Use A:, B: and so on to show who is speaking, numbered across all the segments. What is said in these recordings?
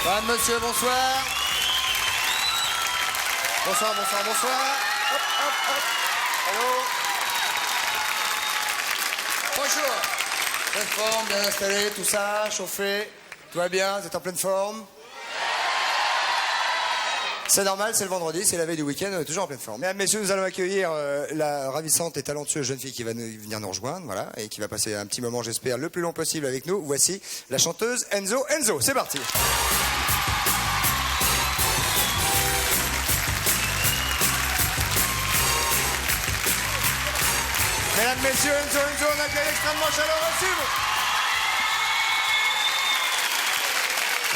A: Madame, monsieur, bonsoir. Bonsoir, bonsoir, bonsoir. Hop, hop, hop. Allô. Bonjour. Pleine forme, bien installé, tout ça, chauffé. Tout va bien, vous êtes en pleine forme? C'est normal, c'est le vendredi, c'est la veille du week-end, on est toujours en pleine forme. Mesdames, messieurs, nous allons accueillir la ravissante et talentueuse jeune fille qui va venir nous rejoindre, voilà, et qui va passer un petit moment, j'espère, le plus long possible avec nous. Voici la chanteuse Enzo. Enzo, c'est parti. Mesdames, messieurs, Enzo, on accueille extrêmement chaleureux, s'il vous.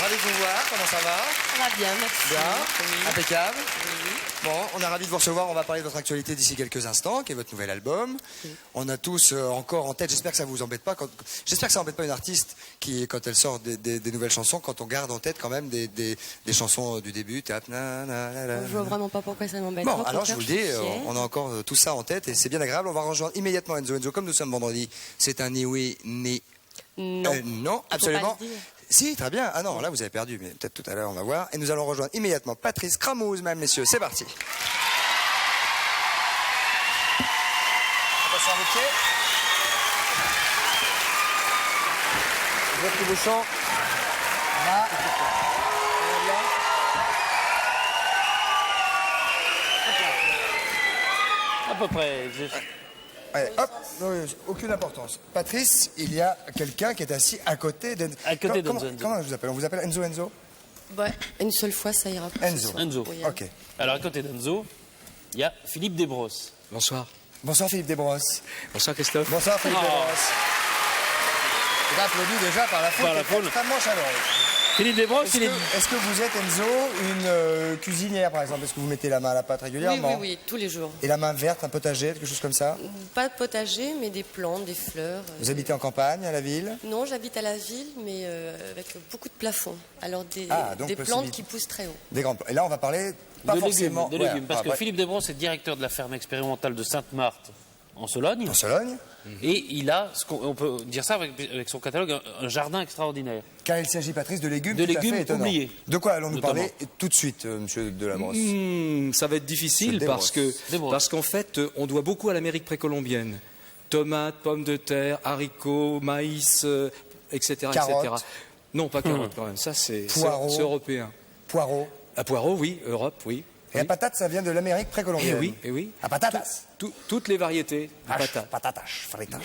A: Ravi de vous voir, comment ça va?
B: Ça va bien, merci.
A: Bien,
B: oui.
A: impeccable.
B: Oui.
A: Bon, on est ravis de vous recevoir, on va parler de votre actualité d'ici quelques instants, qui est votre nouvel album. Oui. On a tous encore en tête, j'espère que ça vous embête pas, j'espère que ça embête pas une artiste qui, quand elle sort des nouvelles chansons, quand on garde en tête quand même des chansons du début, tape,
B: Je vois vraiment pas pourquoi ça m'embête.
A: Bon, alors je vous le dis, on a encore tout ça en tête et c'est bien agréable, on va rejoindre immédiatement Enzo. Enzo, comme nous sommes vendredi, c'est un ni oui, ni...
B: Non.
A: Non, absolument. Si, très bien. Ah non, là vous avez perdu, mais peut-être tout à l'heure on va voir. Et nous allons rejoindre immédiatement Patrice Cramouse, mesdames, messieurs. C'est parti. On passe en pied. Votre bouchon. Là.
C: À peu près.
A: Allez, hop, non, aucune importance. Patrice, il y a quelqu'un qui est assis à côté d'Enzo.
C: À côté d'Enzo.
A: Comment je vous appelle? On vous appelle Enzo Enzo?
B: Ouais, une seule fois, ça ira.
A: Enzo.
C: Enzo.
B: Oui,
A: Ok.
C: Alors à côté d'Enzo, il y a Philippe Desbrosses.
D: Bonsoir.
A: Bonsoir Philippe Desbrosses.
D: Bonsoir Christophe.
A: Bonsoir Philippe Desbrosses. Il est applaudi déjà par la foule.
C: Par la foule.
A: Extrêmement chaleureuse.
C: Philippe Desbrosses,
A: Est-ce que vous êtes, Enzo, une cuisinière, par exemple? Est-ce que vous mettez la main à la pâte
B: Oui,
A: régulièrement?
B: oui, tous les jours.
A: Et la main verte, un potager, quelque chose comme ça?
B: Pas de potager, mais des plantes, des fleurs.
A: Vous habitez en campagne, à la ville?
B: Non, j'habite à la ville, mais avec beaucoup de plafonds. Alors des
A: donc
B: plantes qui poussent très haut.
A: Des grandes plantes. Et là, on va parler pas forcément...
C: de légumes, parce que Philippe Desbrosses est directeur de la ferme expérimentale de Sainte-Marthe en Sologne.
A: En Sologne?
C: Et il a, on peut dire ça avec son catalogue, un jardin extraordinaire.
A: Car il s'agit, Patrice, de légumes
C: De
A: tout à
C: légumes
A: fait étonnants.
C: oubliés.
A: De quoi allons-nous
C: Notamment.
A: parler tout de suite, monsieur Delabrosse?
D: Ça va être difficile
A: Desbrosses.
D: parce qu'en fait, on doit beaucoup à l'Amérique précolombienne. Tomates, pommes de terre, haricots, maïs, etc.,
A: Carottes.
D: etc. Non, pas carottes quand même. Ça, c'est
A: Poireaux.
D: européen.
A: Poireaux.
D: À poireaux, oui. Europe, oui.
A: Et la patate, ça vient de l'Amérique précolombienne.
D: Eh oui.
A: À patatas.
D: Toutes les variétés de patates.
A: Patatas, fritas.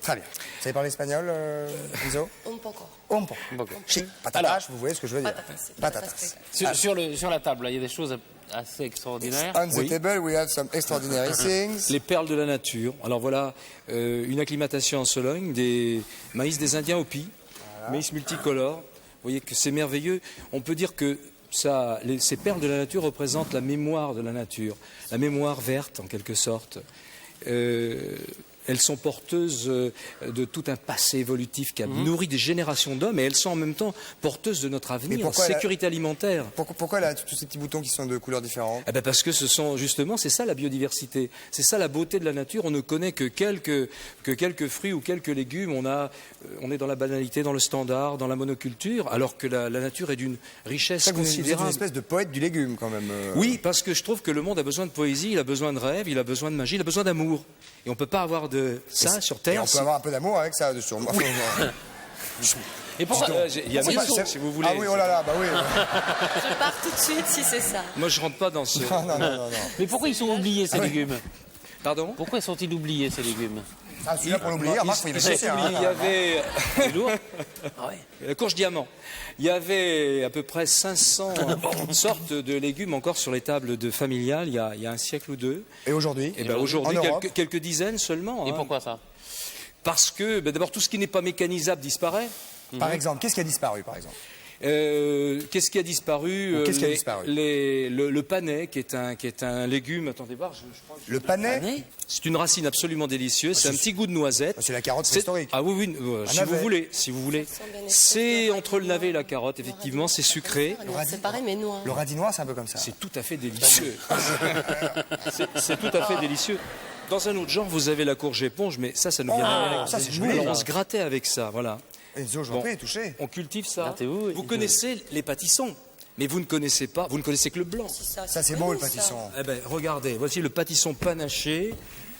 A: Très bien. Vous savez parler espagnol, Enzo?
B: On pas encore.
A: Un peu. Si, patatas, vous voyez ce que je veux dire.
B: Patatas.
C: Sur la table, là, il y a des choses assez extraordinaires.
A: On the table, we have some extraordinary things.
D: Les perles de la nature. Alors voilà, une acclimatation en Sologne, des maïs des Indiens au pis, maïs multicolores. Vous voyez que c'est merveilleux. On peut dire que ces perles de la nature représentent la mémoire de la nature, la mémoire verte en quelque sorte. Elles sont porteuses de tout un passé évolutif qui a nourri des générations d'hommes, et elles sont en même temps porteuses de notre avenir, sécurité alimentaire.
A: Pourquoi elle a tous ces petits boutons qui sont de couleurs différentes?
D: Eh ben parce que c'est ça la biodiversité, c'est ça la beauté de la nature. On ne connaît que quelques fruits ou quelques légumes. On est dans la banalité, dans le standard, dans la monoculture, alors que la nature est d'une richesse
A: Vous êtes
D: considérable.
A: une espèce de poète du légume quand même.
D: Oui, parce que je trouve que le monde a besoin de poésie, il a besoin de rêve, il a besoin de magie, il a besoin d'amour. Et on ne peut pas avoir de ça sur
A: Et
D: Terre.
A: on peut avoir un peu d'amour avec ça, dessus.
C: Et pourquoi
D: Il y a Messi, si vous voulez.
A: Ah oui, oh là là, bah oui.
B: Je pars tout de suite si c'est ça.
D: Moi, je rentre pas dans ce...
A: Non.
C: Mais pourquoi ils sont oubliés, ces légumes?
D: Pardon?
C: Pourquoi sont-ils oubliés, ces légumes?
A: Ah, celui-là pour l'oublier, remarque, il
D: Il y avait...
C: C'est lourd.
D: La courge diamant. Il y avait à peu près 500 sortes de légumes encore sur les tables de familiales il y a un siècle ou deux.
A: Et aujourd'hui?
D: Et ben aujourd'hui,
A: En Europe
D: quelques dizaines seulement.
C: Et
D: hein.
C: pourquoi ça?
D: Parce que d'abord tout ce qui n'est pas mécanisable disparaît.
A: Par exemple, qu'est-ce qui a disparu, par exemple?
D: Qu'est-ce qui a disparu?
A: Qu'est-ce qui a disparu?
D: Le panais, qui est un légume. Attendez voir, je crois que
A: Le panais?
D: c'est une racine absolument délicieuse. C'est un petit goût de noisette.
A: C'est la carotte
D: C'est-
A: historique.
D: Ah oui, si
A: navet.
D: vous voulez, si vous voulez.
B: sent bien
D: C'est entre le navet et la carotte, effectivement, c'est sucré.
B: C'est pareil, mais noir.
A: Le radis noir, c'est un peu comme ça.
D: C'est tout à fait délicieux. C'est tout à fait délicieux. Dans un autre genre, vous avez la courge éponge, mais ça nous vient d'Amérique.
A: ça, c'est joli,
D: Alors,
A: là.
D: on se grattait avec ça, voilà.
A: Enzo, je vous en prie, touchez.
D: On cultive ça.
C: Gâtez-vous,
D: Vous connaissez les pâtissons, mais vous ne connaissez que le blanc.
A: Ça, c'est beau, le pâtisson.
D: Eh ben, regardez, voici le pâtisson panaché,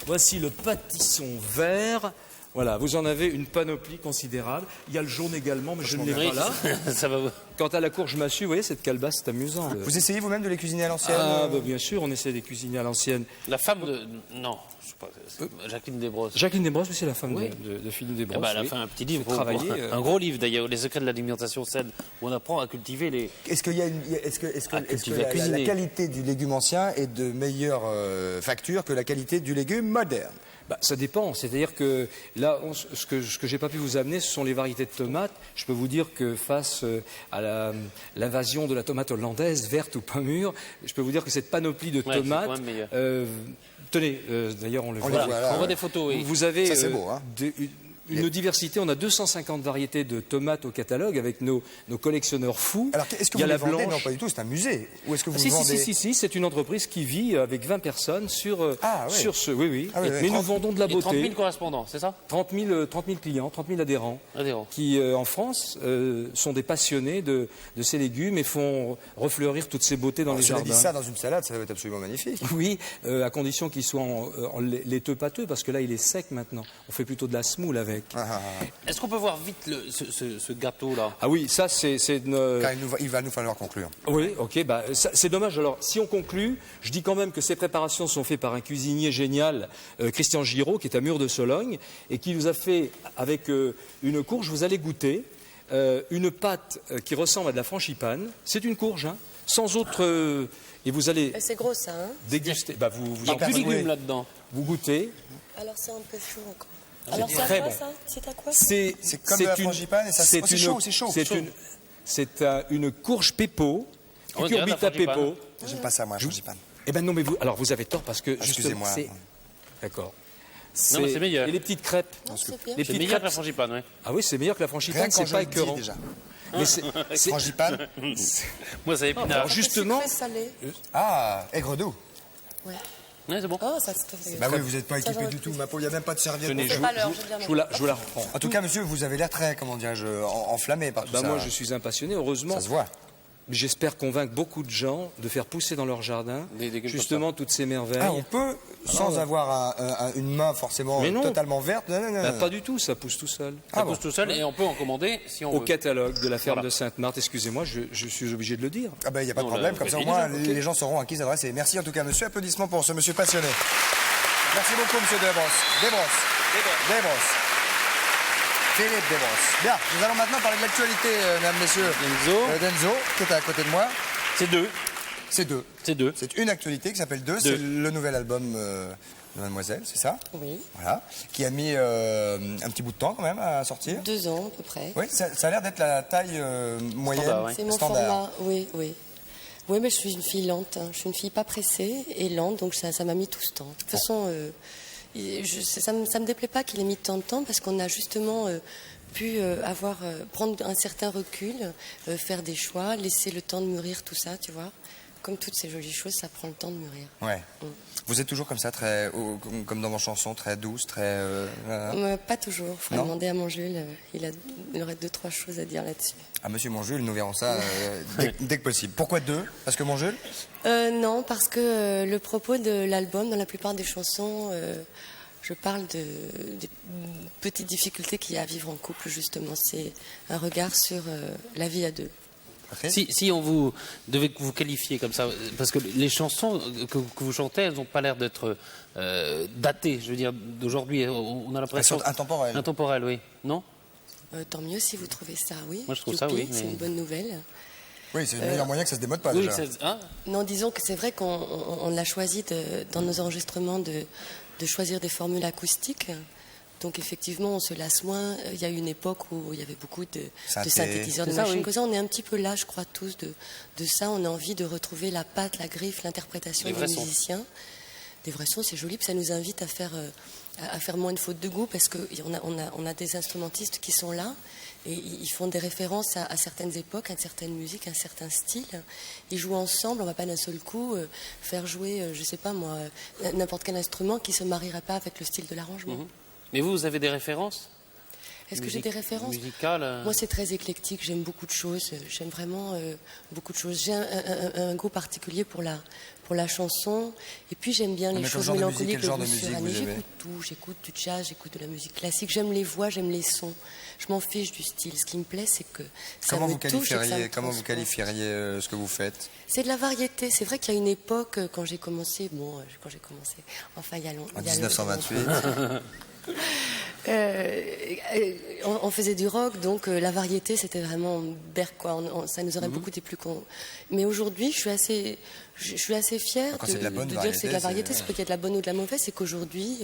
D: voici le pâtisson vert. Voilà, vous en avez une panoplie considérable. Il y a le jaune également, mais je ne l'ai pas là.
C: Ça va vous...
D: Quant à la courge massue, vous voyez, cette calebasse, c'est amusant.
A: Vous essayez vous-même de les cuisiner à l'ancienne?
D: Ah, bah, bien sûr, on essaie de les cuisiner à l'ancienne.
C: La femme de... Non, je sais pas, c'est Jacqueline Desbrosses.
D: Jacqueline Desbrosses, c'est la femme
C: Oui.
D: de Philippe
C: Eh
D: Desbrosses.
C: ben, elle a
D: oui.
C: fait un petit livre,
D: Fait travailler,
C: un gros livre d'ailleurs, Les secrets de l'alimentation saine, où on apprend à cultiver les...
A: Est-ce qu'il y a est-ce que
C: cultiver, à
A: la
C: cuisiner.
A: qualité du légume ancien est de meilleure facture que la qualité du légume moderne?
D: Bah, ça dépend. C'est-à-dire que là, ce que j'ai pas pu vous amener, ce sont les variétés de tomates. Je peux vous dire que face à l'invasion de la tomate hollandaise, verte ou pas mûre, je peux vous dire que cette panoplie de
C: Ouais, c'est
D: tomates.
C: quand même meilleur.
D: Tenez, d'ailleurs, on le voit.
A: les voit là,
C: on voit
A: ouais.
C: des photos, oui.
D: Vous avez
A: Ça, c'est beau, hein.
D: une diversité. On a 250 variétés de tomates au catalogue avec nos collectionneurs fous.
A: Alors, est-ce que
D: Il y
A: vous
D: a
A: les
D: la
A: vendez?
D: blanche.
A: Non, pas du tout, c'est un musée. Ou est-ce que vous
D: Si,
A: vendez?
D: si, c'est une entreprise qui vit avec 20 personnes sur,
A: Ah, ouais.
D: sur ce. Oui.
A: Ah, oui,
D: Mais
A: oui.
D: nous vendons de la
C: Et 30 000
D: beauté.
C: correspondants, c'est ça
D: 30 000 clients, 30 000 adhérents.
C: Adhérents.
D: Qui, en France, sont des passionnés de ces légumes et font refleurir toutes ces beautés dans les
A: Cela dit,
D: jardins.
A: ça dans une salade, ça va être absolument magnifique.
D: Oui, à condition qu'il soit en laiteux pâteux, parce que là, il est sec maintenant. On fait plutôt de la semoule avec.
C: Est-ce qu'on peut voir vite ce gâteau-là?
D: Ah oui, ça, c'est
A: Car il va nous falloir conclure.
D: Oui, ok, bah, c'est dommage. Alors, si on conclut, je dis quand même que ces préparations sont faites par un cuisinier génial, Christian Giraud, qui est à Mur-de-Sologne, et qui nous a fait, avec une courge, vous allez goûter, une pâte qui ressemble à de la frangipane. C'est une courge, hein, sans autre... et vous allez
B: C'est gros ça, hein?
D: déguster. Bah,
C: Il n'y a plus de légumes là-dedans.
D: vous goûtez.
B: Alors c'est un peu chaud encore. Alors c'est à
D: très
B: quoi
D: bon.
B: ça? C'est à quoi?
D: C'est
A: comme de la frangipane et ça-
D: c'est
A: oh, c'est
D: une-
A: chaud, c'est chaud.
D: C'est une courge pépo,
C: On dirait de la
D: cucurbita
C: frangipane.
D: pépo.
A: J'aime pas ça, moi, la frangipane.
D: Eh ben non, mais vous avez tort parce que justement,
A: Excusez-moi.
D: d'accord.
C: Non, mais c'est meilleur.
D: Et les petites crêpes.
B: Non, c'est bien.
D: Les
C: C'est
D: petites
C: meilleur
D: crêpes.
C: que la frangipane, oui.
D: Ah oui, c'est meilleur que la
A: Rien
D: frangipane,
A: que quand
D: c'est
A: je
D: pas
A: le dis
D: écœurant.
A: déjà.
D: Mais c'est
A: Frangipane.
C: Moi, c'est épinard.
D: justement,
B: Sucré, salé.
A: Ah, aigre doux.
B: Ouais.
C: Ouais, c'est bon.
B: Oh, ça c'est
A: Bah oui, vous n'êtes pas
B: Ça,
A: équipé
B: j'aurais
A: du
B: pu.
A: tout, ma peau, il n'y a même pas de serviette.
D: Tenez,
A: pour
D: je
A: ça.
B: pas l'heure, je viens
D: je vous la reprends.
A: En tout cas, monsieur, vous avez l'air très, comment dirais-je, enflammé par tout
D: Bah
A: ça.
D: moi, je suis un passionné, heureusement.
A: Ça se voit.
D: J'espère convaincre beaucoup de gens de faire pousser dans leur jardin
C: Des légumes
D: justement toutes ces merveilles.
A: Ah, on peut, sans avoir une main forcément
D: Mais non.
A: totalement verte. Non, non, non.
D: Bah, pas du tout, ça pousse tout seul.
C: Ça
A: Ah bon.
C: pousse tout seul et on peut en commander si on
D: Au
C: veut.
D: catalogue de la ferme
C: Voilà.
D: de Sainte-Marthe, excusez-moi, je suis obligé de le dire.
A: Ah ben, il n'y a pas de
C: Non,
A: problème,
C: là,
A: comme ça au
C: ok.
A: moins
C: Ok.
A: les gens sauront à qui s'adresser. Merci en tout cas, monsieur. Applaudissements pour ce monsieur passionné. Merci beaucoup, monsieur Desbrosses. Philippe Desbrosses. Bien, nous allons maintenant parler de l'actualité, mesdames, messieurs.
C: Denzo.
A: Denzo, qui est à côté de moi.
C: C'est deux.
A: C'est deux.
C: C'est deux.
A: C'est une actualité qui s'appelle Deux. C'est le nouvel album de Mademoiselle, c'est ça?
B: Oui.
A: Voilà. Qui a mis un petit bout de temps quand même à sortir.
B: 2 ans à peu près.
A: Oui, ça a l'air d'être la taille moyenne.
C: Standard, ouais.
B: C'est mon format, oui. Oui, mais je suis une fille lente. Hein. Je suis une fille pas pressée et lente, donc ça m'a mis tout ce temps. De toute façon, ça me déplaît pas qu'il ait mis tant de temps parce qu'on a justement pu prendre un certain recul, faire des choix, laisser le temps de mûrir tout ça, tu vois. Comme toutes ces jolies choses, ça prend le temps de mûrir.
A: Ouais. Vous êtes toujours comme ça, très, comme dans vos chansons, très douce, très.
B: Pas toujours. Il faudrait
A: Non.
B: demander à mon Jules. Il aurait 2-3 choses à dire là-dessus.
A: Ah, monsieur Monjules, nous verrons ça dès que possible. Pourquoi deux? Parce que Monjules?
B: Non, parce que le propos de l'album, dans la plupart des chansons, je parle des petites difficultés qu'il y a à vivre en couple, justement. C'est un regard sur la vie à deux.
C: Si on vous devait vous qualifier comme ça, parce que les chansons que vous chantez, elles n'ont pas l'air d'être datées, je veux dire, d'aujourd'hui. On a l'impression.
A: Elles sont intemporelles.
C: Intemporelles, oui. Non?
B: Tant mieux si vous trouvez ça, oui.
C: Moi, je trouve ça,
B: Youpi,
C: oui,
B: C'est
C: mais-
B: une bonne nouvelle.
A: Oui, c'est le meilleur moyen que ça se démode pas
C: Oui,
A: déjà.
C: hein?
B: Non, disons que c'est vrai qu'on a choisi dans nos enregistrements de choisir des formules acoustiques. Donc effectivement, on se lasse moins. Il y a eu une époque où il y avait beaucoup de synthétiseurs, de
C: C'est ça,
B: machines
C: oui.
B: comme ça. On est un petit peu là, je crois, tous de ça. On a envie de retrouver la patte, la griffe, l'interprétation
C: Les
B: des
C: vrais sons.
B: musiciens. Des vrais sons, c'est joli, puis ça nous invite à faire moins de fautes de goût parce qu'on a des instrumentistes qui sont là et ils font des références à certaines époques, à certaines musiques, à un certain style. Ils jouent ensemble, on ne va pas d'un seul coup faire jouer, je sais pas moi, n'importe quel instrument qui ne se marierait pas avec le style de l'arrangement.
C: Mais vous avez des références?
B: Est-ce que j'ai des références
C: musicales
B: Moi, c'est très éclectique. J'aime beaucoup de choses. J'aime vraiment beaucoup de choses. J'ai un goût particulier pour la chanson. Et puis, j'aime bien les
A: Mais quel
B: choses
A: genre de musique,
B: mélancoliques,
A: quel genre
B: le
A: de
B: goût
A: musique
B: suranné.
A: vous aimez
B: J'écoute tout. J'écoute du jazz, j'écoute de la musique classique. J'aime les voix, j'aime les sons. Je m'en fiche du style. Ce qui me plaît, c'est que ça
A: Comment
B: me
A: vous
B: touche et que ça me
A: Comment vous
B: transporte.
A: qualifieriez ce que vous faites?
B: C'est de la variété. C'est vrai qu'il y a une époque, quand j'ai commencé, enfin, il y a longtemps.
A: En 1928.
B: On faisait du rock, donc la variété, c'était vraiment quoi. Ça nous aurait
A: Mhm.
B: beaucoup déplu. Mais aujourd'hui, je suis assez fière
A: Quand
B: de,
A: c'est de la bonne
B: dire que c'est de la
A: variété,
B: variété. C'est pas qu'il y a de la bonne ou de la mauvaise, c'est qu'aujourd'hui,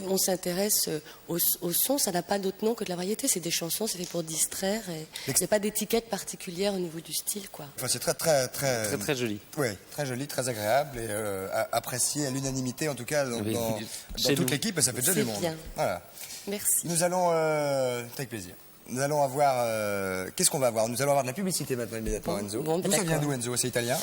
B: on s'intéresse au son. Ça n'a pas d'autre nom que de la variété. C'est des chansons, c'est fait pour distraire. Et il n'y a pas d'étiquette particulière au niveau du style, quoi.
A: Enfin, c'est très, très, très...
C: Très très joli.
A: Oui, très joli, très agréable et apprécié à l'unanimité, en tout cas,
C: Oui,
A: dans
C: chez
A: toute
C: nous.
A: l'équipe, et ça fait déjà
B: C'est
A: du monde.
B: bien.
A: Voilà.
B: Merci.
A: Nous allons, avec plaisir. Nous allons avoir, qu'est-ce qu'on va avoir? Nous allons avoir de la publicité maintenant immédiatement,
B: Bon,
A: Enzo.
B: bon,
A: D'où ça vient
B: d'accord.
A: d'où, Enzo? C'est italien?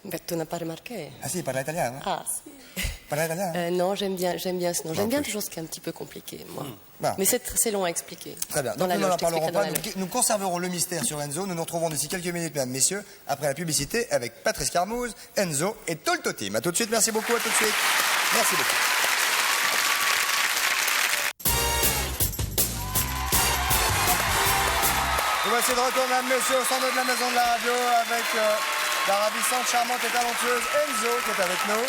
B: Ben, tu n'as pas remarqué.
A: Ah si, il parle italien, hein?
B: Ah, si.
A: Parle italien?
B: Non, j'aime bien ce nom.
A: Non,
B: J'aime bien
A: plus.
B: toujours ce qui est un petit peu compliqué, moi.
A: Bon.
B: Mais c'est long à expliquer.
A: Très bien.
B: Dans
A: Donc
B: la
A: nous n'en
B: loge,
A: parlerons
B: t'expliquerai
A: pas.
B: dans la loge.
A: Nous conserverons le mystère sur Enzo. Nous nous retrouvons d'ici quelques minutes, mesdames, messieurs, après la publicité avec Patrice Carmouze, Enzo et Tolto Team. À tout de suite. Merci beaucoup. À tout de suite. Merci beaucoup. Nous voici de retour, mesdames, messieurs, au centre de la maison de la radio avec la ravissante, charmante et talentueuse Enzo qui est avec nous.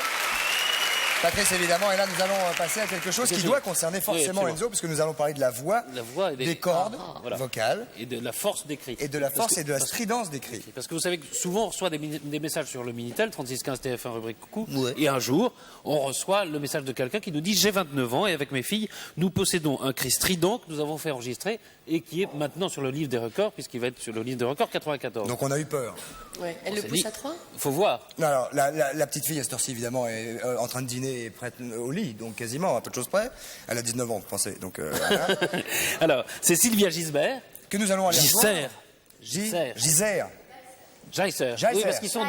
A: Patrice, évidemment, et là nous allons passer à quelque chose qui doit concerner forcément
C: absolument.
A: Enzo, puisque nous allons parler de la voix,
C: La voix et
A: des cordes
C: voilà.
A: vocales
C: Et de la force d'écrit.
A: et de la force
C: Parce que-
A: et de la
C: parce que-
A: stridence des cris.
C: Parce que vous savez que souvent on reçoit des messages sur le Minitel, 3615 TF1 rubrique coucou,
A: Ouais.
C: et un jour on reçoit le message de quelqu'un qui nous dit j'ai 29 ans et avec mes filles nous possédons un cri strident que nous avons fait enregistrer et qui est maintenant sur le livre des records puisqu'il va être sur le livre des records 94.
A: Donc on a eu peur.
B: Ouais. Elle le
C: s'est
B: pousse
C: dit-
B: à 3
C: Faut voir.
A: Non, alors, la petite fille à cette heure-ci, évidemment, est en train de dîner et prête au lit, donc quasiment, à peu de choses près. Elle a 19 ans, vous pensez. Donc, voilà.
C: Alors, c'est Sylvia Gisbert.
A: Que nous allons aller
C: Gisère.
A: Gisère.
C: Geiser.
A: Geiser.
C: Oui, parce qu'ils sont,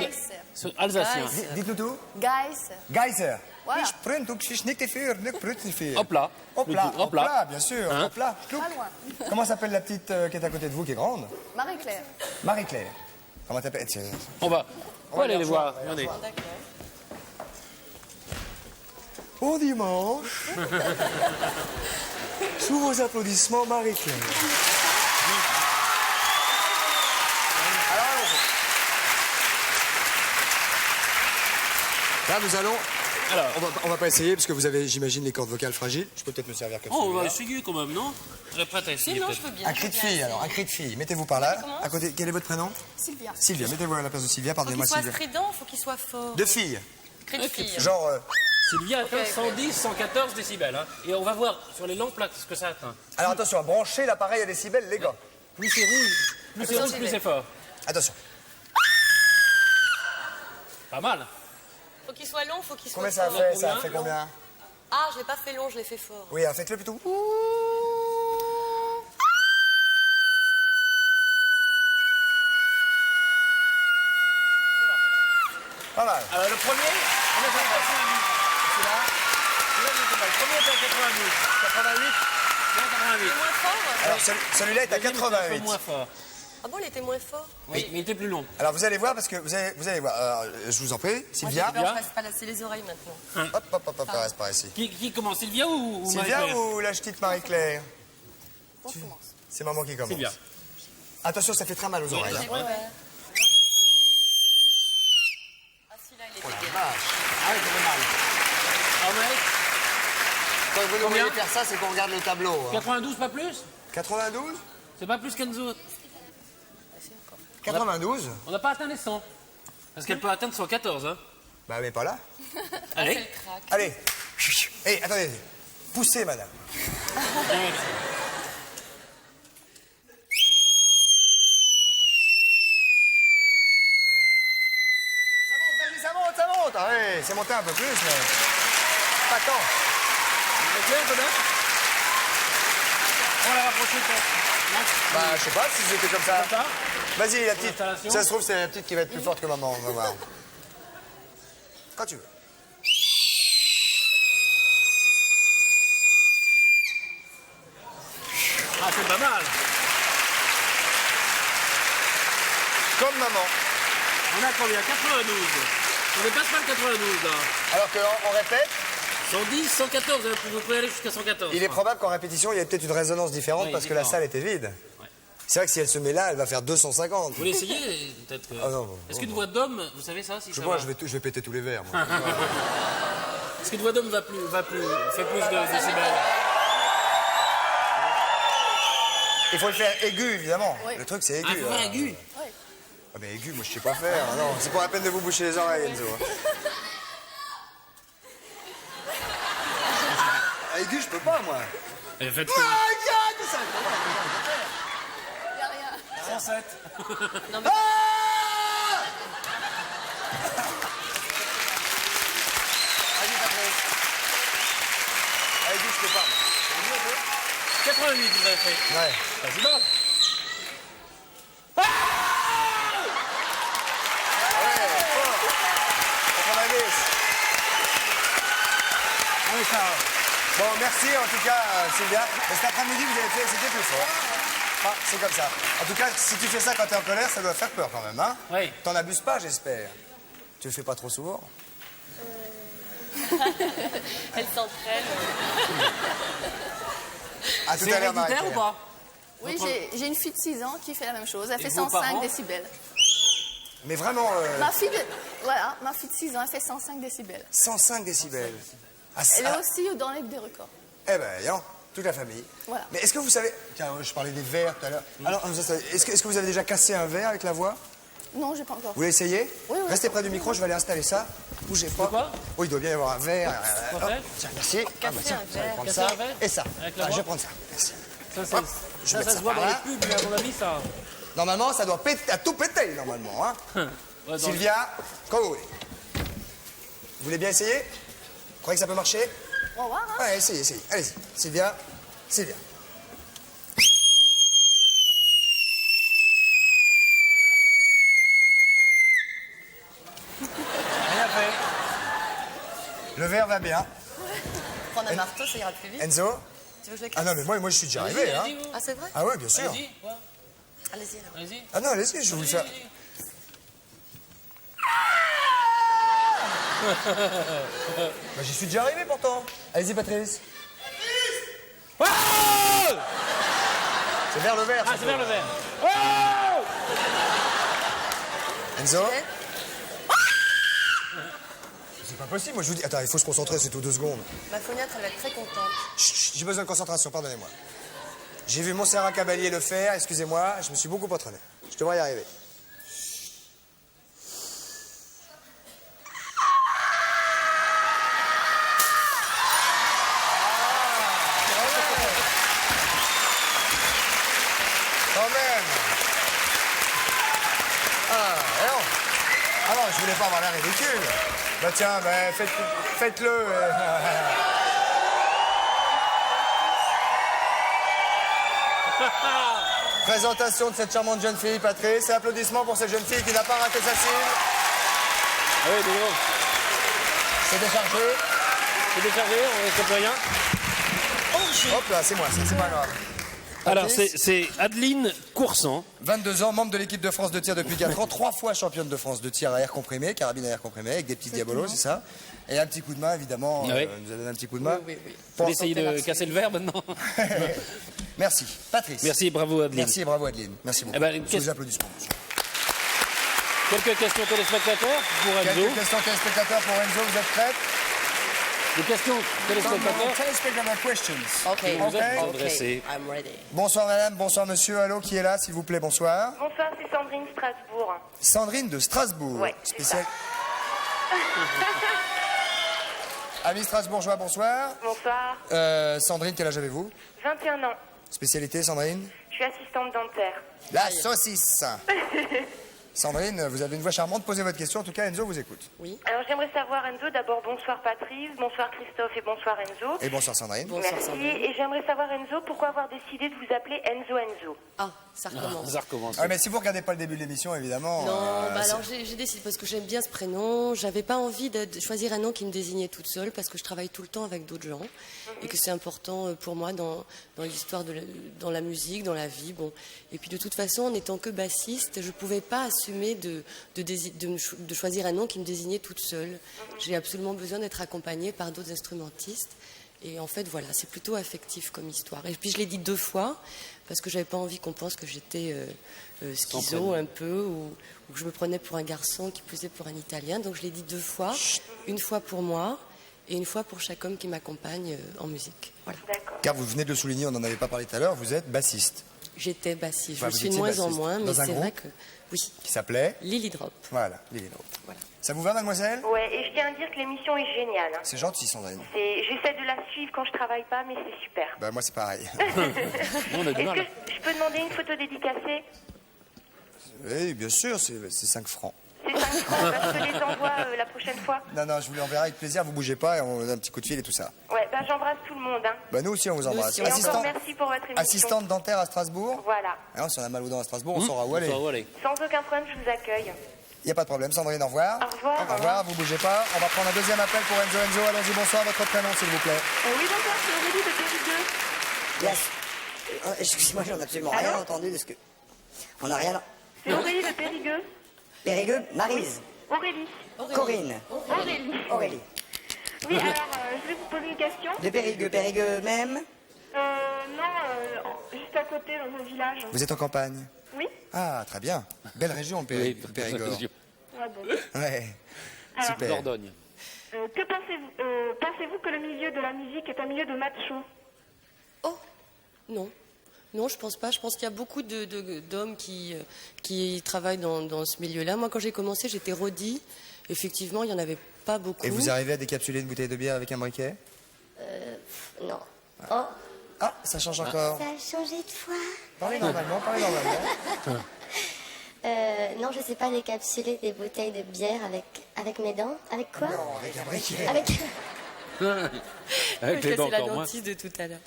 C: sont alsaciens.
B: Geiser.
A: Dites-nous tout.
E: Geiser.
A: Geiser.
E: Voilà.
A: Ich print und ich nicht dafür, nicht print dafür.
C: Hop là.
A: Hop là,
C: Hop là.
A: hop là, bien sûr.
C: Hein?
A: Hop là.
E: Pas loin.
A: Comment s'appelle la petite qui est à côté de vous, qui est grande?
E: Marie-Claire.
A: Marie-Claire. Comment t'appelles?
C: On va aller les voir. Regardez.
A: Au dimanche, sous vos applaudissements, Marie-Claire. Alors, là, nous allons...
C: Alors.
A: On va pas essayer, parce que vous avez, j'imagine, les cordes vocales fragiles. Je peux peut-être me servir comme ça.
C: Oh, on va essayer quand même, non? Elle est prête à essayer.
B: Non,
C: peut-être.
B: je peux bien.
A: Un cri de fille, alors, un cri de fille. Mettez-vous par là.
B: Comment
A: À côté, quel est votre prénom?
E: Sylvia.
A: Sylvia, mettez-vous à la place de Sylvia,
B: Faut qu'il
A: pardonnez-moi
B: soit
A: Sylvia.
B: strident, faut qu'il soit fort.
A: De filles.
B: Cri de fille.
A: Genre,
C: Sylvia atteint
B: Ok, ok.
C: 110, 114 décibels. Hein. Et on va voir sur les longues plaques ce que ça atteint.
A: alors attention, branchez l'appareil à décibels, les gars.
C: Plus c'est rouge, plus c'est fort.
A: Attention.
C: Pas mal.
B: Faut qu'il soit long, faut qu'il soit
A: Combien ça a
B: fort.
A: fait? Ça a
C: Combien
A: fait combien?
B: Ah, je l'ai pas fait long, je l'ai fait fort.
A: Oui, faites-le plutôt. Pas mal.
C: Alors le premier, on est à 88.
A: Celui-là,
C: Celui-là, je ne sais pas. Le premier est à 88.
A: 88.
C: Là, 88.
B: Moins fort
A: Alors celui-là est à
C: Le deuxième était un peu
A: 88.
C: moins fort.
B: Ah bon, il était moins fort.
C: Oui, mais il était plus long.
A: Alors vous allez voir parce que vous allez voir. Alors, je vous en prie, Sylvia.
B: Moi, j'ai peur, je fasse pas lasser les oreilles maintenant.
A: Hop, hop, hop, hop, reste par ici.
C: Qui commence, Sylvia ou
A: Sylvia
C: Marie-Claire?
A: ou la petite Marie-Claire?
E: On commence.
A: C'est maman qui commence.
C: Sylvia.
A: Attention, ça fait très mal aux oreilles. hein.
B: Ah, celui-là, il était bien.
A: Ah oui, ça fait mal.
C: Ah, mec,
A: Quand vous nous
C: Combien
A: voyez faire ça, c'est qu'on regarde le tableau. hein.
C: 92, pas plus?
A: 92?
C: C'est pas plus qu'Enzo.
A: 92?
C: On n'a pas atteint les 100. Parce qu'elle peut atteindre 114. Hein.
A: Bah mais pas là.
C: Allez.
A: Allez. Hé, attendez. Poussez, madame. Ça monte, vas-y, ça monte, ça monte. Ah oui, c'est monté un peu plus, mais pas tant.
C: On va la rapprocher peut-être.
A: Bah, je sais pas si c'était comme ça.
C: Comme ça.
A: Vas-y, la petite.
C: Installation.
A: Ça se trouve, c'est la petite qui va être plus forte que maman. On va voir. Quand tu veux. Comme maman.
C: On a combien? 92. On dépasse pas le 92 là.
A: Alors qu'on répète,
C: 110, 114, vous pouvez aller jusqu'à 114.
A: il est probable qu'en répétition, il y ait peut-être une résonance différente
C: Oui,
A: parce que la
C: différent.
A: salle était vide.
C: Ouais.
A: C'est vrai que si elle se met là, elle va faire 250.
C: Vous voulez essayer peut-être que...
A: Ah non,
C: Est-ce qu'une voix d'homme, vous savez ça si ça
A: Moi,
C: va
A: je vais péter tous les verres. Moi.
C: Est-ce qu'une voix d'homme fait plus de décibels?
A: Il faut le faire aigu, évidemment.
E: Oui.
A: Le truc, c'est aigu.
C: Ah, faut faire aigu.
A: Ah, mais aigu, moi, je sais pas faire. Ah, non, c'est pas la peine de vous boucher les oreilles, Enzo. Ah, aigu, je peux pas, moi.
C: Et faites
A: Ah, regarde, ça.
E: Il n'y a rien.
C: 107.
A: Ah Vas-y, Patrice. Ah, aigu, je peux pas. moi.
C: 88 vous avez fait.
A: Ouais.
C: Pas si mal.
A: Bon, merci en tout cas, Sylvia. Et cet après-midi, vous avez fait, c'était plus fort. Ah, c'est comme ça. En tout cas, si tu fais ça quand t'es en colère, ça doit faire peur quand même, hein?
C: Oui.
A: T'en abuses pas, j'espère. Tu le fais pas trop souvent?
B: Elle s'entraîne.
A: À tout
C: C'est
A: à l'heure,
C: héréditaire
A: Marie-Claire.
C: ou pas?
E: Oui, j'ai une fille de 6 ans qui fait la même chose. Elle fait
C: vos
E: 105
C: parents
E: décibels.
A: Mais vraiment,
E: Ma fille de 6 ans, elle fait 105 décibels.
A: 105 décibels. Ah,
E: Elle est aussi dans les des records.
A: Eh ben, non, toute la famille.
E: Voilà.
A: Mais est-ce que vous savez... Tiens, je parlais des verres tout à l'heure. Alors, est-ce que vous avez déjà cassé un verre avec la voix?
E: Non, j'ai pas encore.
A: Vous voulez essayer?
E: Oui, oui.
A: Restez près du micro, je vais aller installer ça. Bougez pas.
C: quoi?
A: Oui, il doit bien y avoir un verre.
C: Quoi
A: Hop,
C: faire
A: tiens, merci. Ah, bah, tiens,
B: un
A: je vais
B: verre.
A: prendre
C: Casser
A: ça.
C: un verre
A: Et ça.
C: Avec la
A: Ah, je
C: voix
A: vais prendre ça. Merci.
C: Ça,
A: Hop, je vais
C: ça
A: mettre
C: se voit
A: par
C: dans
A: là.
C: les pubs, mais à mon avis, ça...
A: Normalement, ça doit péter, à tout péter, normalement. Hein.
C: Ouais, dans
A: Sylvia, quand vous voulez. Vous voulez bien essayer? Vous croyez que ça peut marcher?
E: On va voir, hein.
A: Ouais, essayez, essayez. Allez-y. Sylvia.
C: Rien fait.
A: Le verre va bien.
B: Prendre un marteau, ça ira plus vite.
A: Enzo?
B: Tu veux que je le
A: Ah
B: casse
A: non, mais moi je suis déjà arrivé. Hein.
C: Allez-y, vous.
B: Ah, c'est vrai?
A: Ah ouais, bien sûr.
C: Allez-y, quoi?
B: Allez-y alors.
C: Allez-y.
A: Ah non, allez-y, je vais vous le faire.
C: Allez-y.
A: Bah, j'y suis déjà arrivé pourtant. Allez-y, Patrice.
C: Oh
A: C'est vers le verre.
C: Ah,
A: ça
C: c'est
A: peut.
C: vers le verre. Oh
A: Enzo? C'est pas possible, moi je vous dis. Attends, il faut se concentrer, c'est tout 2 secondes.
B: Ma phoniatre, elle va être très contente.
A: Chut, chut, j'ai besoin de concentration, pardonnez-moi. J'ai vu Montserrat Caballé le faire, excusez-moi, je me suis beaucoup entraîné. Je devrais y arriver. Quand même. Ah, et non. Ah non, je voulais pas avoir l'air ridicule. Bah tiens, bah, faites-le. Présentation de cette charmante jeune fille, Patrice. Et applaudissements pour cette jeune fille qui n'a pas raté sa cible.
C: Ah oui, dis donc.
A: C'est déchargé.
C: C'est déchargé, on ne plus rien.
A: Hop là, c'est moi, ça, c'est pas grave.
C: Alors,
A: Patrice,
C: c'est Adeline Coursan.
A: 22 ans, membre de l'équipe de France de tir depuis 4 ans, 3 fois championne de France de tir à air comprimé, carabine à air comprimé, avec des petits diabolos, c'est ça? Et un petit coup de main, évidemment.
C: Ah oui.
A: Nous a donné un petit coup de main.
B: Oui, oui.
C: Vous essayez de casser le verre maintenant?
A: Merci. Patrice.
C: Merci, bravo Adeline.
A: Merci et bravo Adeline. Merci beaucoup.
C: Eh ben,
A: Sous les
C: qu'est-ce-
A: applaudissements.
C: Quelques questions téléspectateurs pour Enzo.
A: Quelques questions téléspectateurs pour Enzo, vous êtes prêts?
C: Des questions téléspectateurs
A: Téléspectateurs questions.
B: Ok,
C: vous êtes
B: ok,
C: adressé.
B: I'm ready.
A: Bonsoir madame, bonsoir monsieur. Allô, qui est là, s'il vous plaît? Bonsoir.
F: Bonsoir, c'est Sandrine Strasbourg.
A: Sandrine de Strasbourg.
F: Ouais,
A: Spécial. Amis strasbourgeois, bonsoir.
F: Bonsoir,
A: Sandrine, quel âge avez-vous?
F: 21 ans.
A: Spécialité, Sandrine?
F: Je suis assistante dentaire.
A: La saucisse. Sandrine, vous avez une voix charmante. Posez votre question. En tout cas, Enzo vous écoute.
B: Oui.
F: Alors j'aimerais savoir, Enzo, d'abord bonsoir Patrice, bonsoir Christophe et bonsoir Enzo.
A: Et bonsoir Sandrine.
B: Bonsoir,
F: Merci.
B: Sandrine.
F: Et j'aimerais savoir, Enzo, pourquoi avoir décidé de vous appeler Enzo.
B: Ah, ça recommence.
C: Ça recommence.
A: Ah, mais si vous regardez pas le début de l'émission, évidemment.
B: Non, bah
A: c'est-
B: alors j'ai décidé parce que j'aime bien ce prénom. J'avais pas envie de choisir un nom qui me désignait toute seule parce que je travaille tout le temps avec d'autres gens et que c'est important pour moi dans l'histoire, dans la musique, dans la vie. Bon. Et puis de toute façon, en étant que bassiste, je pouvais pas assumé de choisir un nom qui me désignait toute seule. J'ai absolument besoin d'être accompagnée par d'autres instrumentistes. Et en fait, voilà, c'est plutôt affectif comme histoire. Et puis je l'ai dit 2 fois, parce que j'avais pas envie qu'on pense que j'étais schizo un peu, ou que je me prenais pour un garçon qui plus est pour un Italien. Donc je l'ai dit 2 fois, une fois pour moi et une fois pour chaque homme qui m'accompagne en musique. Voilà.
F: D'accord.
A: Car vous venez de le souligner, on n'en avait pas parlé tout à l'heure, vous êtes bassiste.
B: J'étais bassiste,
A: Enfin,
B: je
A: vous
B: suis de
A: étiez
B: moins en
A: bassiste.
B: moins, mais
A: Dans un
B: c'est vrai
A: groupe
B: que oui.
A: Qui s'appelait
B: Lily Drop.
A: Voilà, Lily Drop.
B: Voilà.
A: Ça vous va, mademoiselle?
F: Ouais, et je tiens à dire que l'émission est géniale. Hein.
A: C'est gentil, Sandrine.
F: J'essaie de la suivre quand je travaille pas, mais c'est super.
A: Bah, moi, c'est pareil.
C: On a du
F: Est-ce
C: mal.
F: que je peux demander une photo dédicacée?
A: Oui, bien sûr, c'est 5 francs.
F: C'est 5 francs, bah, je te les envoie la prochaine fois.
A: Non, non, je vous l'enverrai avec plaisir, vous bougez pas, et on donne un petit coup de fil et tout ça.
F: Ouais, bah j'embrasse tout le monde. Hein.
A: Bah, nous aussi, on vous embrasse.
B: aussi,
F: Et encore merci pour votre émission.
A: Assistante dentaire à Strasbourg.
F: Voilà.
A: Alors, si on a mal aux dents à Strasbourg, on saura où aller.
C: Ça va aller.
F: Sans aucun problème, je vous accueille.
A: Il n'y a pas de problème, Sandrine, au revoir.
F: Au revoir.
A: Au revoir, vous bougez pas. On va prendre un deuxième appel pour Enzo. Enzo, allons-y, bonsoir, votre prénom, s'il vous plaît.
E: Oui, bonsoir, c'est Aurélie de Périgueux.
G: Yes. Excusez-moi, j'en ai absolument rien entendu de ce que. On n'a rien.
E: C'est Aurélie de Périgueux.
G: Périgueux, Maryse,
E: Aurélie.
G: Corinne,
E: Aurélie.
G: Aurélie.
E: Oui, alors, je vais vous poser une question.
G: De Périgueux même.
E: Non, juste à côté, dans un village.
A: Vous êtes en campagne?
E: Oui.
A: Ah, très bien. Belle région, le
C: Oui,
A: Périgord.
E: Ouais, bon.
A: Ouais,
E: Alors,
A: super.
C: Dordogne.
E: Que pensez-vous que le milieu de la musique est un milieu de macho?
B: Oh non. Non, je pense pas. Je pense qu'il y a beaucoup d'hommes qui travaillent dans ce milieu-là. Moi, quand j'ai commencé, j'étais rodie. Effectivement, il n'y en avait pas beaucoup.
A: Et vous arrivez à décapsuler une bouteille de bière avec un briquet?
H: Non. Oh,
A: Ah, ça change encore.
H: ça a changé de fois.
A: Parlez normalement, parlez normalement.
H: Non, je sais pas décapsuler des bouteilles de bière avec mes dents. Avec quoi?
A: Non, avec un briquet.
H: Avec...
C: Avec
B: Ça,
C: les dents
B: c'est la
C: encore moins.
B: dentiste de tout à l'heure.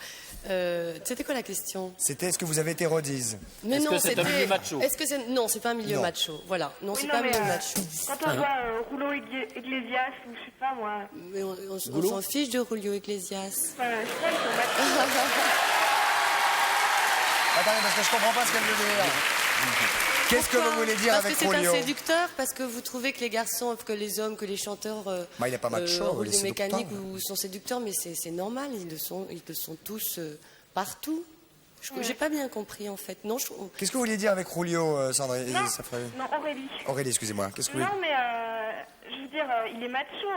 B: C'était quoi la question?
A: C'était est-ce que vous avez été rodise?
B: Mais
C: Est-ce
B: non,
C: que c'est un
B: c'était-
C: milieu macho?
B: Est-ce que c'est non, c'est pas un milieu
A: Non.
B: macho. Voilà, non,
E: Oui,
B: c'est
E: non,
B: pas un
E: mais,
B: milieu macho.
E: Quand on voit Rouleau Iglesias, ou je sais pas moi,
B: Mais on s'en fiche de Julio Iglesias.
E: je sais pas, ils sont machos.
A: Attendez, parce que je comprends pas ce qu'elle veut dire. Qu'est-ce que
B: Pourquoi?
A: vous voulez dire
B: parce
A: avec
B: que c'est
A: Rolio?
B: un séducteur, parce que vous trouvez que les garçons, que les hommes, que les chanteurs
A: Bah, il est pas macho,
B: roulent
A: les
B: des mécaniques
A: séducteurs.
B: ou sont séducteurs, mais c'est normal, ils le sont tous partout. J'ai pas bien compris en fait. Non,
A: Qu'est-ce que vous vouliez dire avec Julio, Sandrine?
E: Non,
A: Ça ferait-
E: non, Aurélie.
A: Aurélie, excusez-moi. Qu'est-ce que vous voulez
E: Non, mais je veux dire, il est macho.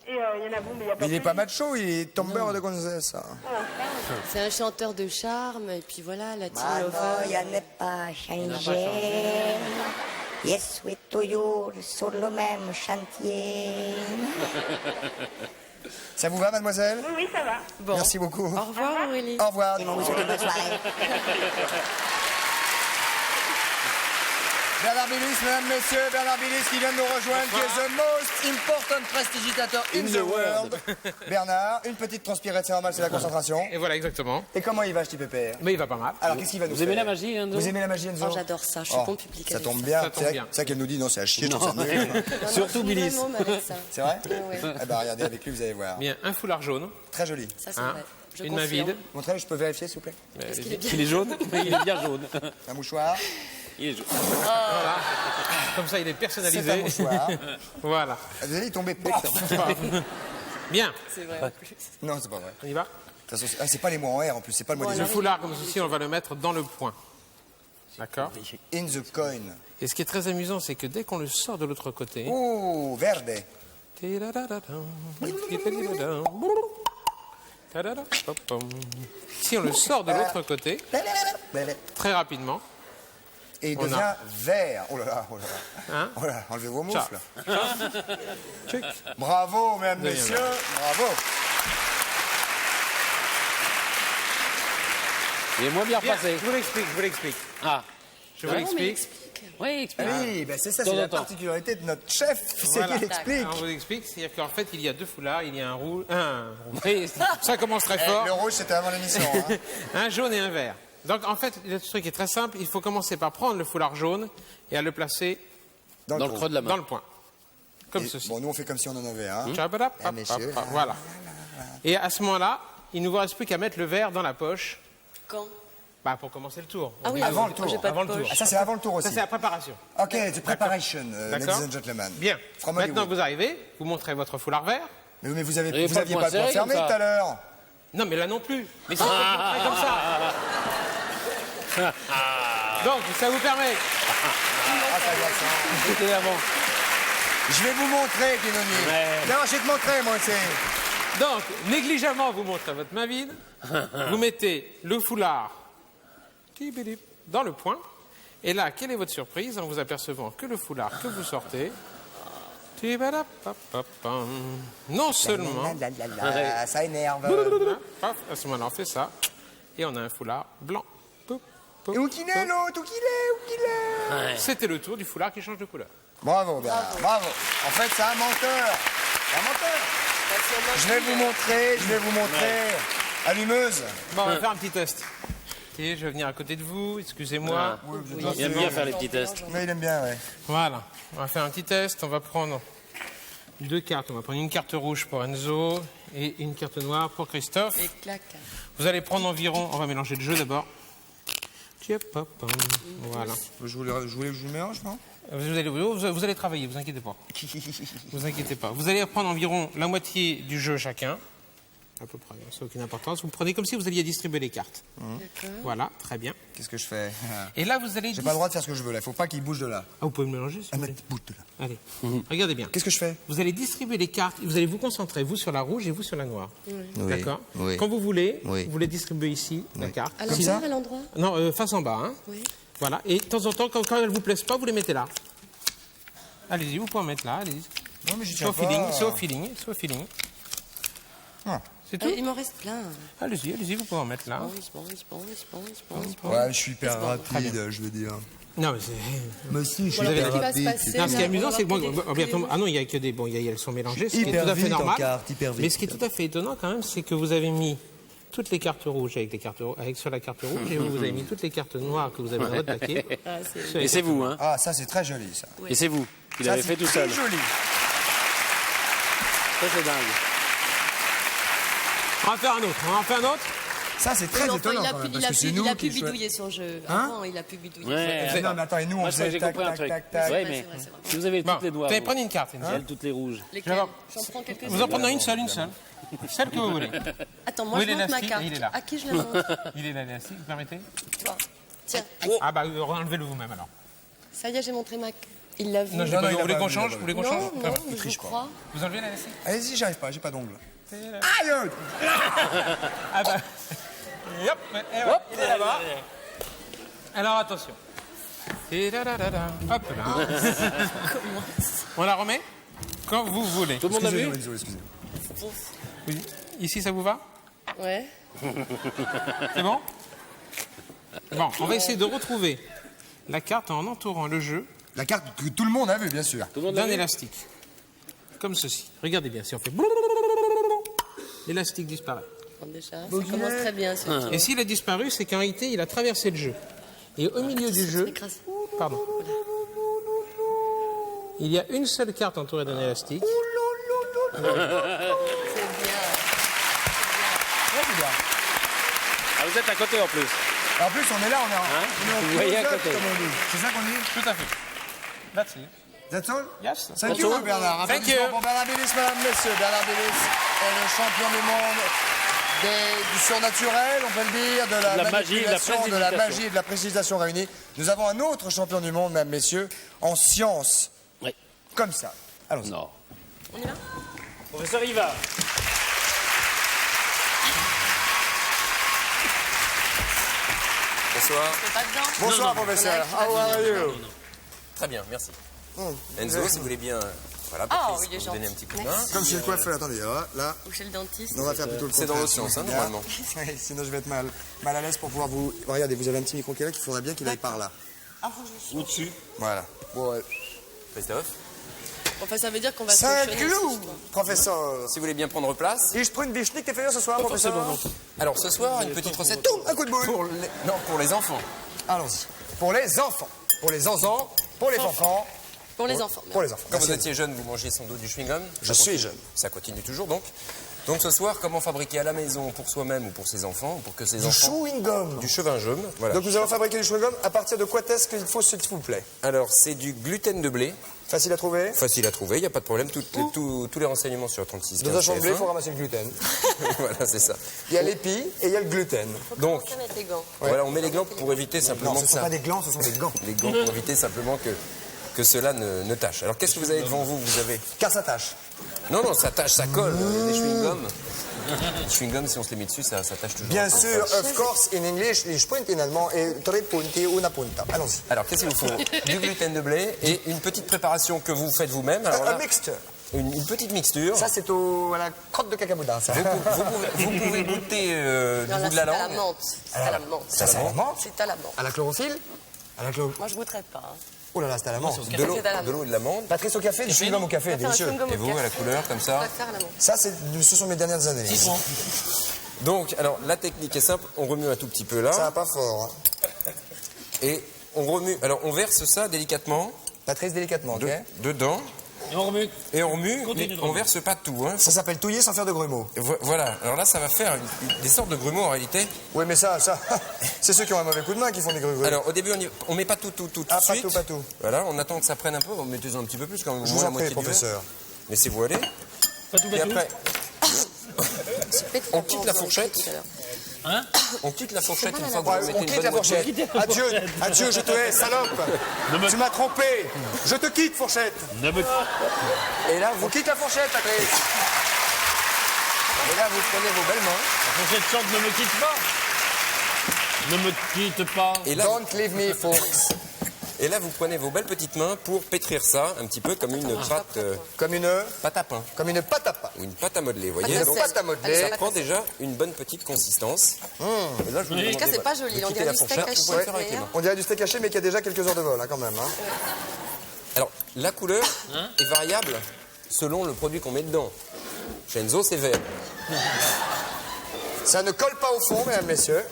E: Et il y en a bon, mais il y a pas
A: Mais il n'est
E: que
A: pas
E: lui.
A: macho, il est tombeur de gonzesse.
B: c'est un chanteur de charme et puis voilà, Latin lover.
G: Manoia n'est pas changé. Yes, oui, toujours sur le même chantier.
A: Ça vous va, mademoiselle?
E: Oui, oui, ça va.
B: Bon.
A: Merci beaucoup.
B: Au revoir Aurélie.
A: Au revoir.
G: Ils m'ont vous souhaiter bonne soirée.
A: Bernard Billis, mesdames, messieurs, Bernard Billis qui vient de nous rejoindre, qui est the most important prestidigitator in the world. Bernard, une petite transpirette, c'est normal, c'est la concentration.
I: Et voilà, exactement.
A: Et comment il va, ce petit pépère?
I: Mais il va pas mal.
A: Alors, qu'est-ce qu'il va nous
C: Vous
A: faire?
C: aimez la magie, Enzo?
A: Vous aimez la magie, Enzo?
B: Oh, j'adore ça, je suis bon public
A: Ça
B: avec
A: tombe
B: ça.
A: bien.
I: Ça tombe bien.
A: C'est ça qu'elle nous dit, non, c'est à chier, je trouve ça nul.
B: Non, non,
C: Surtout
B: je suis
C: Billis.
B: vraiment avec ça.
A: C'est vrai?
B: Ouais.
A: Eh ben, regardez, avec lui, vous allez voir.
I: Bien, un foulard jaune.
A: Très joli.
B: Ça c'est
I: Hein,
B: vrai. Je
I: une main
B: confirme.
I: vide.
A: Montrez-le, je peux vérifier, s'il vous plaît?
B: qu'il est bien
C: Il est jaune, mais il est bien jaune.
A: Un mouchoir.
C: Il est jaune.
I: Comme ça, il est
A: C'est un
I: personnalisé.
A: mouchoir.
I: Voilà.
A: Ah, Vous allez y tomber.
I: Bien,
B: C'est vrai. en plus.
A: Non, c'est pas vrai.
I: on y va.
A: De toute façon, c'est pas les mots en R en plus, c'est pas le mot
B: Bon,
A: des
I: Le
A: autres.
I: foulard, comme ceci, on va le mettre dans le point. D'accord.
A: In the coin.
I: Et ce qui est très amusant, c'est que dès qu'on le sort de l'autre côté.
A: Ouh, verde.
I: Si on le sort de l'autre côté, très rapidement,
A: Et il
I: On a-
A: devient vert. Oh là là, oh là là.
I: hein,
A: Oh là là, enlevez vos
I: Ciao.
A: moufles.
I: tchic.
A: Bravo, mesdames,
I: De rien.
A: messieurs. Bravo.
C: Il est moins bien
I: Bien,
C: passé.
I: je vous l'explique, je vous l'explique.
C: Ah,
I: Je vous
B: Non, mais
I: l'explique.
B: explique.
C: oui, explique.
A: Oui, ben c'est ça,
C: Temps
A: c'est
C: en
A: la
C: temps.
A: particularité de notre chef, c'est
I: Voilà.
A: qu'il explique.
I: Alors, on vous explique, c'est-à-dire qu'en fait, il y a deux foulards, il y a un rouge, un,
C: Oui,
I: ça commence très fort,
A: Le rouge, c'était avant l'émission. Hein.
I: un jaune et un vert. Donc en fait, le truc est très simple, il faut commencer par prendre le foulard jaune et à le placer
C: dans le creux de la main.
I: dans le point. Comme
A: Et,
I: ceci.
A: bon, nous, on fait comme si on en avait un.
I: Tchabalap,
A: Ah,
I: hop,
A: messieurs.
I: hop, hop, voilà. Et à ce moment-là, il ne vous reste plus qu'à mettre le verre dans la poche.
B: Quand
I: Bah, pour commencer le tour.
B: Ah oui,
A: Avant le tour.
B: j'ai pas
I: Avant
B: de
I: le tour.
B: poche.
A: Ah, ça, c'est avant le tour aussi.
I: Ça, c'est la préparation.
A: Ok, the preparation, ladies
I: D'accord.
A: and gentlemen.
I: Bien.
A: From
I: Maintenant
A: Hollywood.
I: vous arrivez, vous montrez votre foulard vert.
A: Mais vous
C: Et
A: aviez
C: pas
A: pas
C: le point
A: le point
C: serré,
A: fermé
C: comme
A: tout
C: ça.
A: à l'heure.
I: Non, mais là non plus. Mais c'est comme ça. Donc, ça vous permet.
A: Ah, ça doit ça.
C: C'était avant.
A: Je vais vous montrer, Kenoni.
C: Ouais.
A: Non, je vais te montrer, moi aussi.
I: Donc, négligemment, vous montrez votre main vide. Vous mettez le foulard dans le point. Et là, quelle est votre surprise en vous apercevant que le foulard que vous sortez. Non seulement.
A: Ça énerve.
I: Paf, à ce moment-là, on fait ça. Et on a un foulard blanc.
A: Et où qu'il est, l'autre? Où qu'il est?
I: C'était le tour du foulard qui change de couleur.
A: Bravo, Bernard, bravo. En fait, c'est un menteur. Un menteur. Je vais vous montrer. Allumeuse.
I: Bon, on va faire un petit test. Ok, je vais venir à côté de vous, excusez-moi.
C: Il aime bien faire les petits tests.
A: Mais il aime bien, ouais.
I: Voilà, on va faire un petit test. On va prendre 2 cartes. On va prendre une carte rouge pour Enzo et une carte noire pour Christophe.
B: Et clac.
I: Vous allez prendre environ... On va mélanger le jeu d'abord. Voilà.
A: Je voulais que je vous mélange, non?
I: Vous allez travailler, vous inquiétez pas. Vous inquiétez pas. Vous allez prendre environ la moitié du jeu chacun. À peu près, ça n'a aucune importance. Vous prenez comme si vous alliez distribuer les cartes. Voilà, très bien.
A: Qu'est-ce que je fais?
I: Et là, vous allez...
A: J'ai pas le droit de faire ce que je veux là. Il faut pas qu'il bouge de là.
I: Ah, vous pouvez me mélanger, s'il vous plaît.
A: Bouge de là.
I: Allez, regardez bien.
A: Qu'est-ce que je fais?
I: Vous allez distribuer les cartes, vous allez vous concentrer, vous sur la rouge et vous sur la noire. D'accord.
A: Oui.
I: Quand vous voulez,
A: Oui.
I: vous les distribuez ici, la carte.
B: À
A: Comme
B: l'endroit,
A: ça
B: à l'endroit.
I: Non, face en bas. Hein.
B: Oui.
I: Voilà. Et de temps en temps, quand elles ne vous plaisent pas, vous les mettez là. Allez-y, vous pouvez en mettre là, allez-y.
A: Non, mais j'y
I: C'est
A: tiens
I: au feeling,
A: pas.
I: c'est au feeling, c'est au feeling.
A: Ah.
I: C'est tout.
B: Il m'en reste plein.
I: Allez-y, allez-y, vous pouvez en mettre là.
A: Ouais, je suis hyper rapide, je veux dire.
I: Non, mais c'est...
A: Mais si, je suis
B: Voilà,
A: hyper
B: qu'est-ce qui va se
A: rapide.
B: passer
I: Non, ce qui est
B: là,
I: amusant,
B: on va
I: c'est que
B: prendre
I: bon,
B: des
I: ah non, il y a que des bon, elles sont mélangées, ce qui est
A: Hyper
I: tout à fait
A: vite en
I: normal.
A: carte, hyper vite.
I: Mais ce qui est tout à fait étonnant quand même, c'est que vous avez mis toutes les cartes rouges sur la carte rouge et vous avez mis toutes les cartes noires que vous avez dans votre paquet.
C: Et c'est vous, hein.
A: Ah, ça, c'est très joli, ça.
C: Et c'est vous qui
A: Ça,
C: l'avez
A: c'est
C: fait tout
A: très
C: seul.
A: joli.
C: Ça, c'est dingue.
I: On va faire un autre.
A: Ça, c'est très étonnant quand même, parce que c'est nous
B: il a
A: qui
B: pu bidouiller son jeu.
A: Hein
B: Avant, il a pu bidouiller.
C: Ouais.
A: Non, mais attends, et nous, on
C: Moi, je crois que
A: faisait
C: j'ai
A: tac,
C: compris un
A: tac,
C: truc.
A: tac, tac.
C: Ouais,
B: C'est
C: mais
B: vrai, c'est vrai.
C: si vous avez
I: Bon,
C: toutes les
I: vous
C: noires,
I: allez
C: vous,
I: prendre une carte.
C: elles, toutes les rouges.
B: Lesquels?
I: voir.
B: J'en prends quelques-unes.
I: Vous en prenez une seule. Celle que vous voulez.
B: Attends, moi
I: Où
B: je
I: est
B: montre ma
I: l'élastique?
B: carte.
I: Il est là.
B: À qui je la montre?
I: Il est là, l'élastique, vous permettez?
B: Toi. Tiens,
I: Ah bah, enlevez-le vous-même alors.
B: ça y est, j'ai montré ma... Il l'a vu.
I: Non,
A: non, il
I: vous
A: a
I: voulez
A: pas
I: qu'on
A: vu,
I: change?
A: il a
I: Vous voulez qu'on
B: Non,
I: change?
B: non,
I: Ah,
B: mais je
A: triche,
B: crois.
I: vous enlevez l'élastique?
A: Allez-y, j'arrive pas, j'ai pas d'ongles. Aïe!
I: Ah bah. Et hop, il est là-bas. Alors attention. Et là, là, là, là. Hop là. On la remet quand vous voulez.
C: Tout le monde l'a vu?
A: Excusez-moi, excusez-moi.
I: Oui. Ici, ça vous va?
B: Ouais.
I: C'est bon? Bon, on va essayer de retrouver la carte en entourant le jeu
A: La carte que tout le monde a vue, bien sûr.
C: Tout le monde l'a
I: d'un
C: vu?
I: élastique. Comme ceci. Regardez bien, si on fait... L'élastique disparaît.
B: Bon, déjà, ça commence très bien ce tour.
I: Et s'il a disparu, c'est qu'en réalité, il a traversé le jeu. Et au milieu du jeu... Pardon. Il y a une seule carte entourée d'un élastique.
B: C'est bien.
C: Ah, vous êtes à côté en plus.
A: En plus, on est là, on est en
C: Vous voyez à
A: close-up,
C: côté.
A: comme on dit. C'est ça qu'on dit?
I: Tout à fait. That's it.
A: That's all?
I: Yes.
A: Thank you, Bernard.
I: Thank
A: Applaudissements
I: you.
A: pour Bernard Billis, mesdames, messieurs. Bernard Billis est le champion du monde du surnaturel, on peut le dire, de la
C: magie, de la
A: manipulation, de la
C: précipitation.
A: magie et de la précipitation réunie. Nous avons un autre champion du monde, mesdames, messieurs, en sciences.
C: Oui.
A: Comme ça. Allons-y.
C: Non.
B: On y va?
C: Professeur Iva.
J: Bonsoir.
B: C'est pas dedans?
A: Bonsoir, professeur. How are you?
J: Très bien, merci. Enzo, si vous voulez bien, voilà,
B: Ah,
J: Patrice,
B: oui, il est
J: vous donner un
B: gentil.
J: petit coup de main.
A: Comme chez le coiffeur, attendez, là,
B: Ou chez le dentiste?
A: on va faire plutôt le
J: C'est dans
A: contraire,
J: l'autre
A: si vous
J: sens, hein,
A: voulez.
J: normalement.
A: Oui, sinon je vais être mal à l'aise pour pouvoir vous... Regardez, vous avez un petit micro qui est là, qu'il faudrait bien qu'il aille par là.
C: Au-dessus.
A: Voilà. Bon, ouais.
J: Christophe,
B: Enfin, ça veut dire qu'on va se
A: C'est
B: cochonner
A: clou,
B: ce soir.
A: professeur.
J: si vous voulez bien prendre place.
A: Ich prends une schnick, t'es fait ce soir, professeur?
J: Alors ce soir, une petite recette
A: Un coup de boule.
J: pour les enfants.
A: Allons-y. Pour les enfants. Pour les enfants. Pour les enfants.
B: Pour les enfants.
A: Pour les enfants.
J: Quand vous
A: Merci.
J: étiez jeune, vous mangiez sans doute du chewing-gum.
A: Je suis jeune.
J: Ça continue toujours donc. Donc ce soir, comment fabriquer à la maison pour soi-même ou pour ses enfants, ou pour que ses
A: Du
J: enfants...
A: chewing-gum.
J: Du chewing-gum, voilà.
A: Donc nous allons fabriquer du chewing-gum. À partir de quoi est-ce qu'il faut, s'il vous plaît?
J: Alors, c'est du gluten de blé.
A: Facile à trouver.
J: Facile à trouver, il n'y a pas de problème. Tous les renseignements sur 36.
A: Dans un champ de blé, il faut ramasser le gluten.
J: Voilà, c'est ça.
A: Il y a l'épi et il y a le gluten.
J: Donc,
B: Ça mettre les gants.
J: voilà, on met les glands pour éviter simplement
A: Non, ce
J: que
A: ne sont
J: ça...
A: pas des glands, ce sont des gants.
J: Les gants pour éviter simplement que cela ne tâche. Alors, qu'est-ce que vous avez devant vous? Vous avez...
A: Car ça tâche.
J: Non, non, ça tâche, ça colle. Les chewing-gums. Les chewing-gums, si on se les met dessus, ça tâche toujours.
A: Bien sûr, of course, in English, les Spunt in allemand et tre punti una punta. Allons-y.
J: Alors, qu'est-ce qu'il vous faut? Du gluten de blé et une petite préparation que vous faites vous-même. Alors
A: Un
J: là,
A: mixture.
J: une petite mixture.
A: Ça, c'est à la crotte de cacaboudin, ça.
J: Vous pouvez goûter du
B: Non,
J: bout
B: là,
J: de la
B: c'est à la
J: langue.
B: menthe. C'est à la menthe.
A: Ça, c'est à la menthe.
B: C'est à la menthe.
A: À la chlorophylle. À la
B: Moi, je goûterais pas. hein.
A: Oh là là, c'est à la menthe.
J: De l'eau et de l'amande.
A: Patrice au café, du chewing-gum au café,
B: On va faire un
A: délicieux.
B: chewing-gum au
J: Et vous,
B: café.
J: à la couleur, comme
B: Je
J: ça.
B: préfère à la menthe.
A: Ça, ce sont mes dernières années.
J: Donc, alors, la technique est simple. On remue un tout petit peu là.
A: Ça va pas fort. Hein.
J: Et on remue. Alors, on verse ça délicatement
A: Patrice, délicatement, ok?
J: dedans.
C: Et on remue.
J: Et on remue,
C: Continue
J: mais
C: de
J: on
C: remuer.
J: verse pas tout. Hein.
A: Ça s'appelle touiller sans faire de grumeaux.
J: Voilà. Alors là, ça va faire des sortes de grumeaux en réalité.
A: Oui, mais ça, c'est ceux qui ont un mauvais coup de main qui font des grumeaux.
J: Alors, au début, on met pas tout de
A: Ah, pas
J: suite.
A: tout, pas tout.
J: Voilà, on attend que ça prenne un peu. On mettez-en un petit peu plus quand même.
A: Je
J: au
A: vous
J: moins
A: en
J: la
A: prie,
J: moitié du verre.
A: professeur.
J: Laissez-vous aller.
C: Pas tout,
J: Et
C: pas tout.
J: après, on quitte la fourchette.
B: Tout à l'heure.
C: Hein?
J: On quitte la fourchette une fois que
A: Ouais,
J: vous
A: on
J: mettez une
A: quitte
J: bonne
A: la
J: moitié.
A: fourchette. Adieu, adieu, je te hais, salope. Tu m'as trompé. Je te quitte, fourchette.
C: Ne me...
J: Et là,
A: On quitte la fourchette, Patrice.
J: et là, vous prenez vos belles mains.
C: La prochaine chante ne me quitte pas. Ne me quitte pas.
J: Et là,
A: Don't leave me, folks.
J: et là, vous prenez vos belles petites mains pour pétrir ça un petit peu comme une pâte,
A: Comme une
J: pâte à pain
A: pâte à pain.
J: ou une pâte à modeler. Vous voyez,
A: Une
J: donc,
A: pâte à modeler.
J: ça prend déjà une bonne petite consistance. Et là, je vous
C: Oui.
J: demande
B: En tout cas, c'est pas joli.
J: de
B: On
J: quitter
B: dirait
J: la
B: du steak
J: fourchette. Vous pouvez le faire
B: haché.
J: avec les mains.
A: On dirait du steak haché, mais qui a déjà quelques heures de vol, hein, quand même. Hein.
J: Alors, la couleur est variable selon le produit qu'on met dedans. Chez Enzo, c'est vert.
A: Ça ne colle pas au fond, mesdames, messieurs.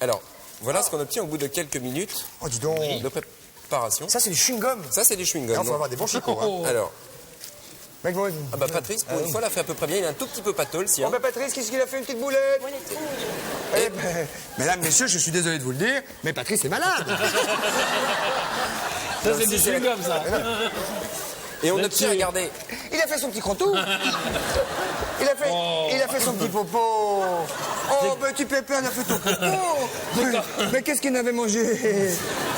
J: Alors, voilà ce qu'on obtient au bout de quelques minutes
A: Oh, dis donc.
J: de préparation.
A: Ça, c'est du chewing-gum.
J: Ça, c'est du
A: Il
J: chewing-gum.
A: faut
J: non
A: avoir des bons chicots. Hein.
J: Alors,
A: Mec, moi,
J: ah bah Patrice, pour une fois, l'a fait à peu près bien. Il est un tout petit peu pâteux, le sien.
A: Oh, bah, Patrice, qu'est-ce qu'il a fait? Une petite boulette?
B: Moi, il est trop mouillé.
A: Eh ben, mesdames, messieurs, je suis désolé de vous le dire, mais Patrice est malade.
C: Ça, c'est du chewing-gum, ça.
J: Et on obtient, regardez,
A: Il a fait son petit crotou. Il a fait son petit popo. Oh, petit Pépé, il a fait ton popo. Mais qu'est-ce qu'il avait mangé?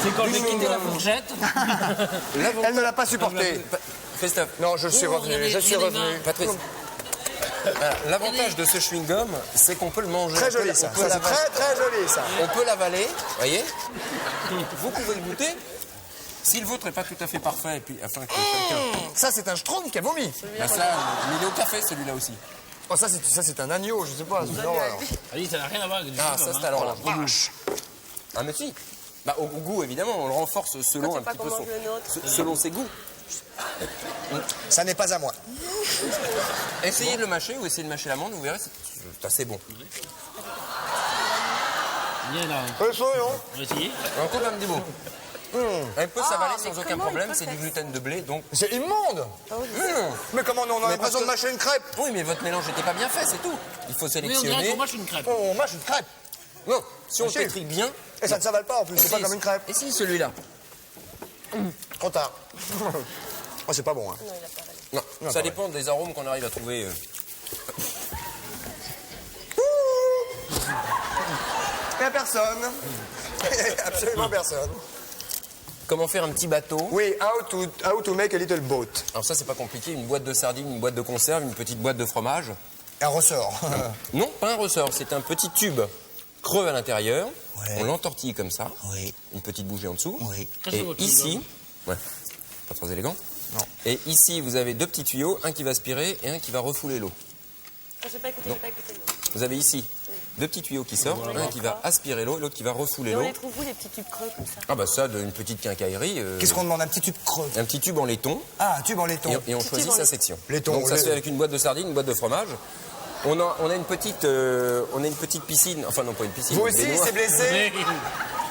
C: C'est quand j'ai quitté la fourchette.
A: Elle ne l'a pas supporté.
J: Christophe,
A: Non, je suis revenu, je suis revenu.
J: Patrice. L'avantage de ce chewing-gum, c'est qu'on peut le manger.
A: Très
J: On peut
A: joli,
J: la-
A: ça.
J: on peut
A: Ça, c'est
J: l'avaler.
A: très, très joli, ça.
J: On peut l'avaler, voyez. Vous pouvez le goûter. Si le vôtre n'est pas tout à fait parfait, et puis afin que quelqu'un...
A: Ça, c'est un schtroumpf qui a vomi.
J: Ben ça, mais il est au café, celui-là aussi.
A: Oh, ça, c'est un agneau, je sais pas. c'est une horreur.
C: Allez, ça n'a rien à voir avec du
J: Ah,
C: chewing-gum.
J: ça, c'est alors la vache. Ah, mais si. Bah, au goût, évidemment, on le renforce selon
B: Quand
J: un
B: tu sais
J: petit
B: pas
J: peu
B: comment le nôtre.
J: selon ses goûts.
A: Ça n'est pas à moi.
J: Essayez de le mâcher ou essayez de mâcher l'amande, vous verrez, c'est assez bon.
C: Bien là.
A: Chaud, non?
C: On va essayer.
J: Un coup d'un petit bout. Elle peut s'avaler
B: mais
J: sans aucun
B: comment
J: problème,
B: il peut
J: c'est du
B: faire
J: gluten de blé, donc...
A: C'est immonde. Mais comment on
J: Mais
A: a besoin de
J: parce que-
A: mâcher une crêpe?
J: Oui, mais votre mélange n'était pas bien fait, c'est tout. Il faut
C: Oui, on dirait
J: sélectionner.
C: qu'on mange une crêpe.
A: Oh, on mâche une crêpe.
J: Non, si on
A: Si.
J: pétrit bien...
A: Et ça ne s'avale pas en plus, c'est pas
J: Si,
A: comme une crêpe.
J: Et si, celui-là?
A: Trop tard. Oh, c'est pas bon, hein.
J: Non,
A: Non,
J: ça
A: pas
J: dépend des arômes qu'on arrive à trouver.
A: Il n'y a personne. Absolument personne.
J: Comment faire un petit bateau?
A: Oui, how to make a little boat.
J: Alors ça, c'est pas compliqué. Une boîte de sardines, une boîte de conserve, une petite boîte de fromage.
A: Un ressort.
J: Non, pas un ressort. C'est un petit tube creux à l'intérieur.
A: Ouais.
J: On l'entortille comme ça.
A: Oui.
J: Une petite bougie en dessous.
A: Oui.
C: Cassez
J: Et
C: votre
J: ici, ouais, pas très élégant.
A: Non.
J: Et ici, vous avez deux petits tuyaux, un qui va aspirer et un qui va refouler l'eau.
B: Je n'ai pas écouté, j'ai pas écouté.
J: Vous avez ici deux petits tuyaux qui sortent, un qui va aspirer l'eau et l'autre qui va refouler
B: Et on
J: l'eau.
B: les trouve où, les petits tubes creux comme ça?
J: Ah bah ça, d'une petite quincaillerie.
A: Qu'est-ce qu'on demande? Un petit tube creux.
J: Un petit tube en laiton.
A: Ah, un tube en laiton.
J: Et on choisit sa section.
A: Laiton,
J: Donc ça
A: lait.
J: se fait avec une boîte de sardines, une boîte de fromage. On a une petite piscine, enfin non pas une piscine.
A: Vous
J: une
A: aussi, il
J: baignoire.
A: s'est blessé?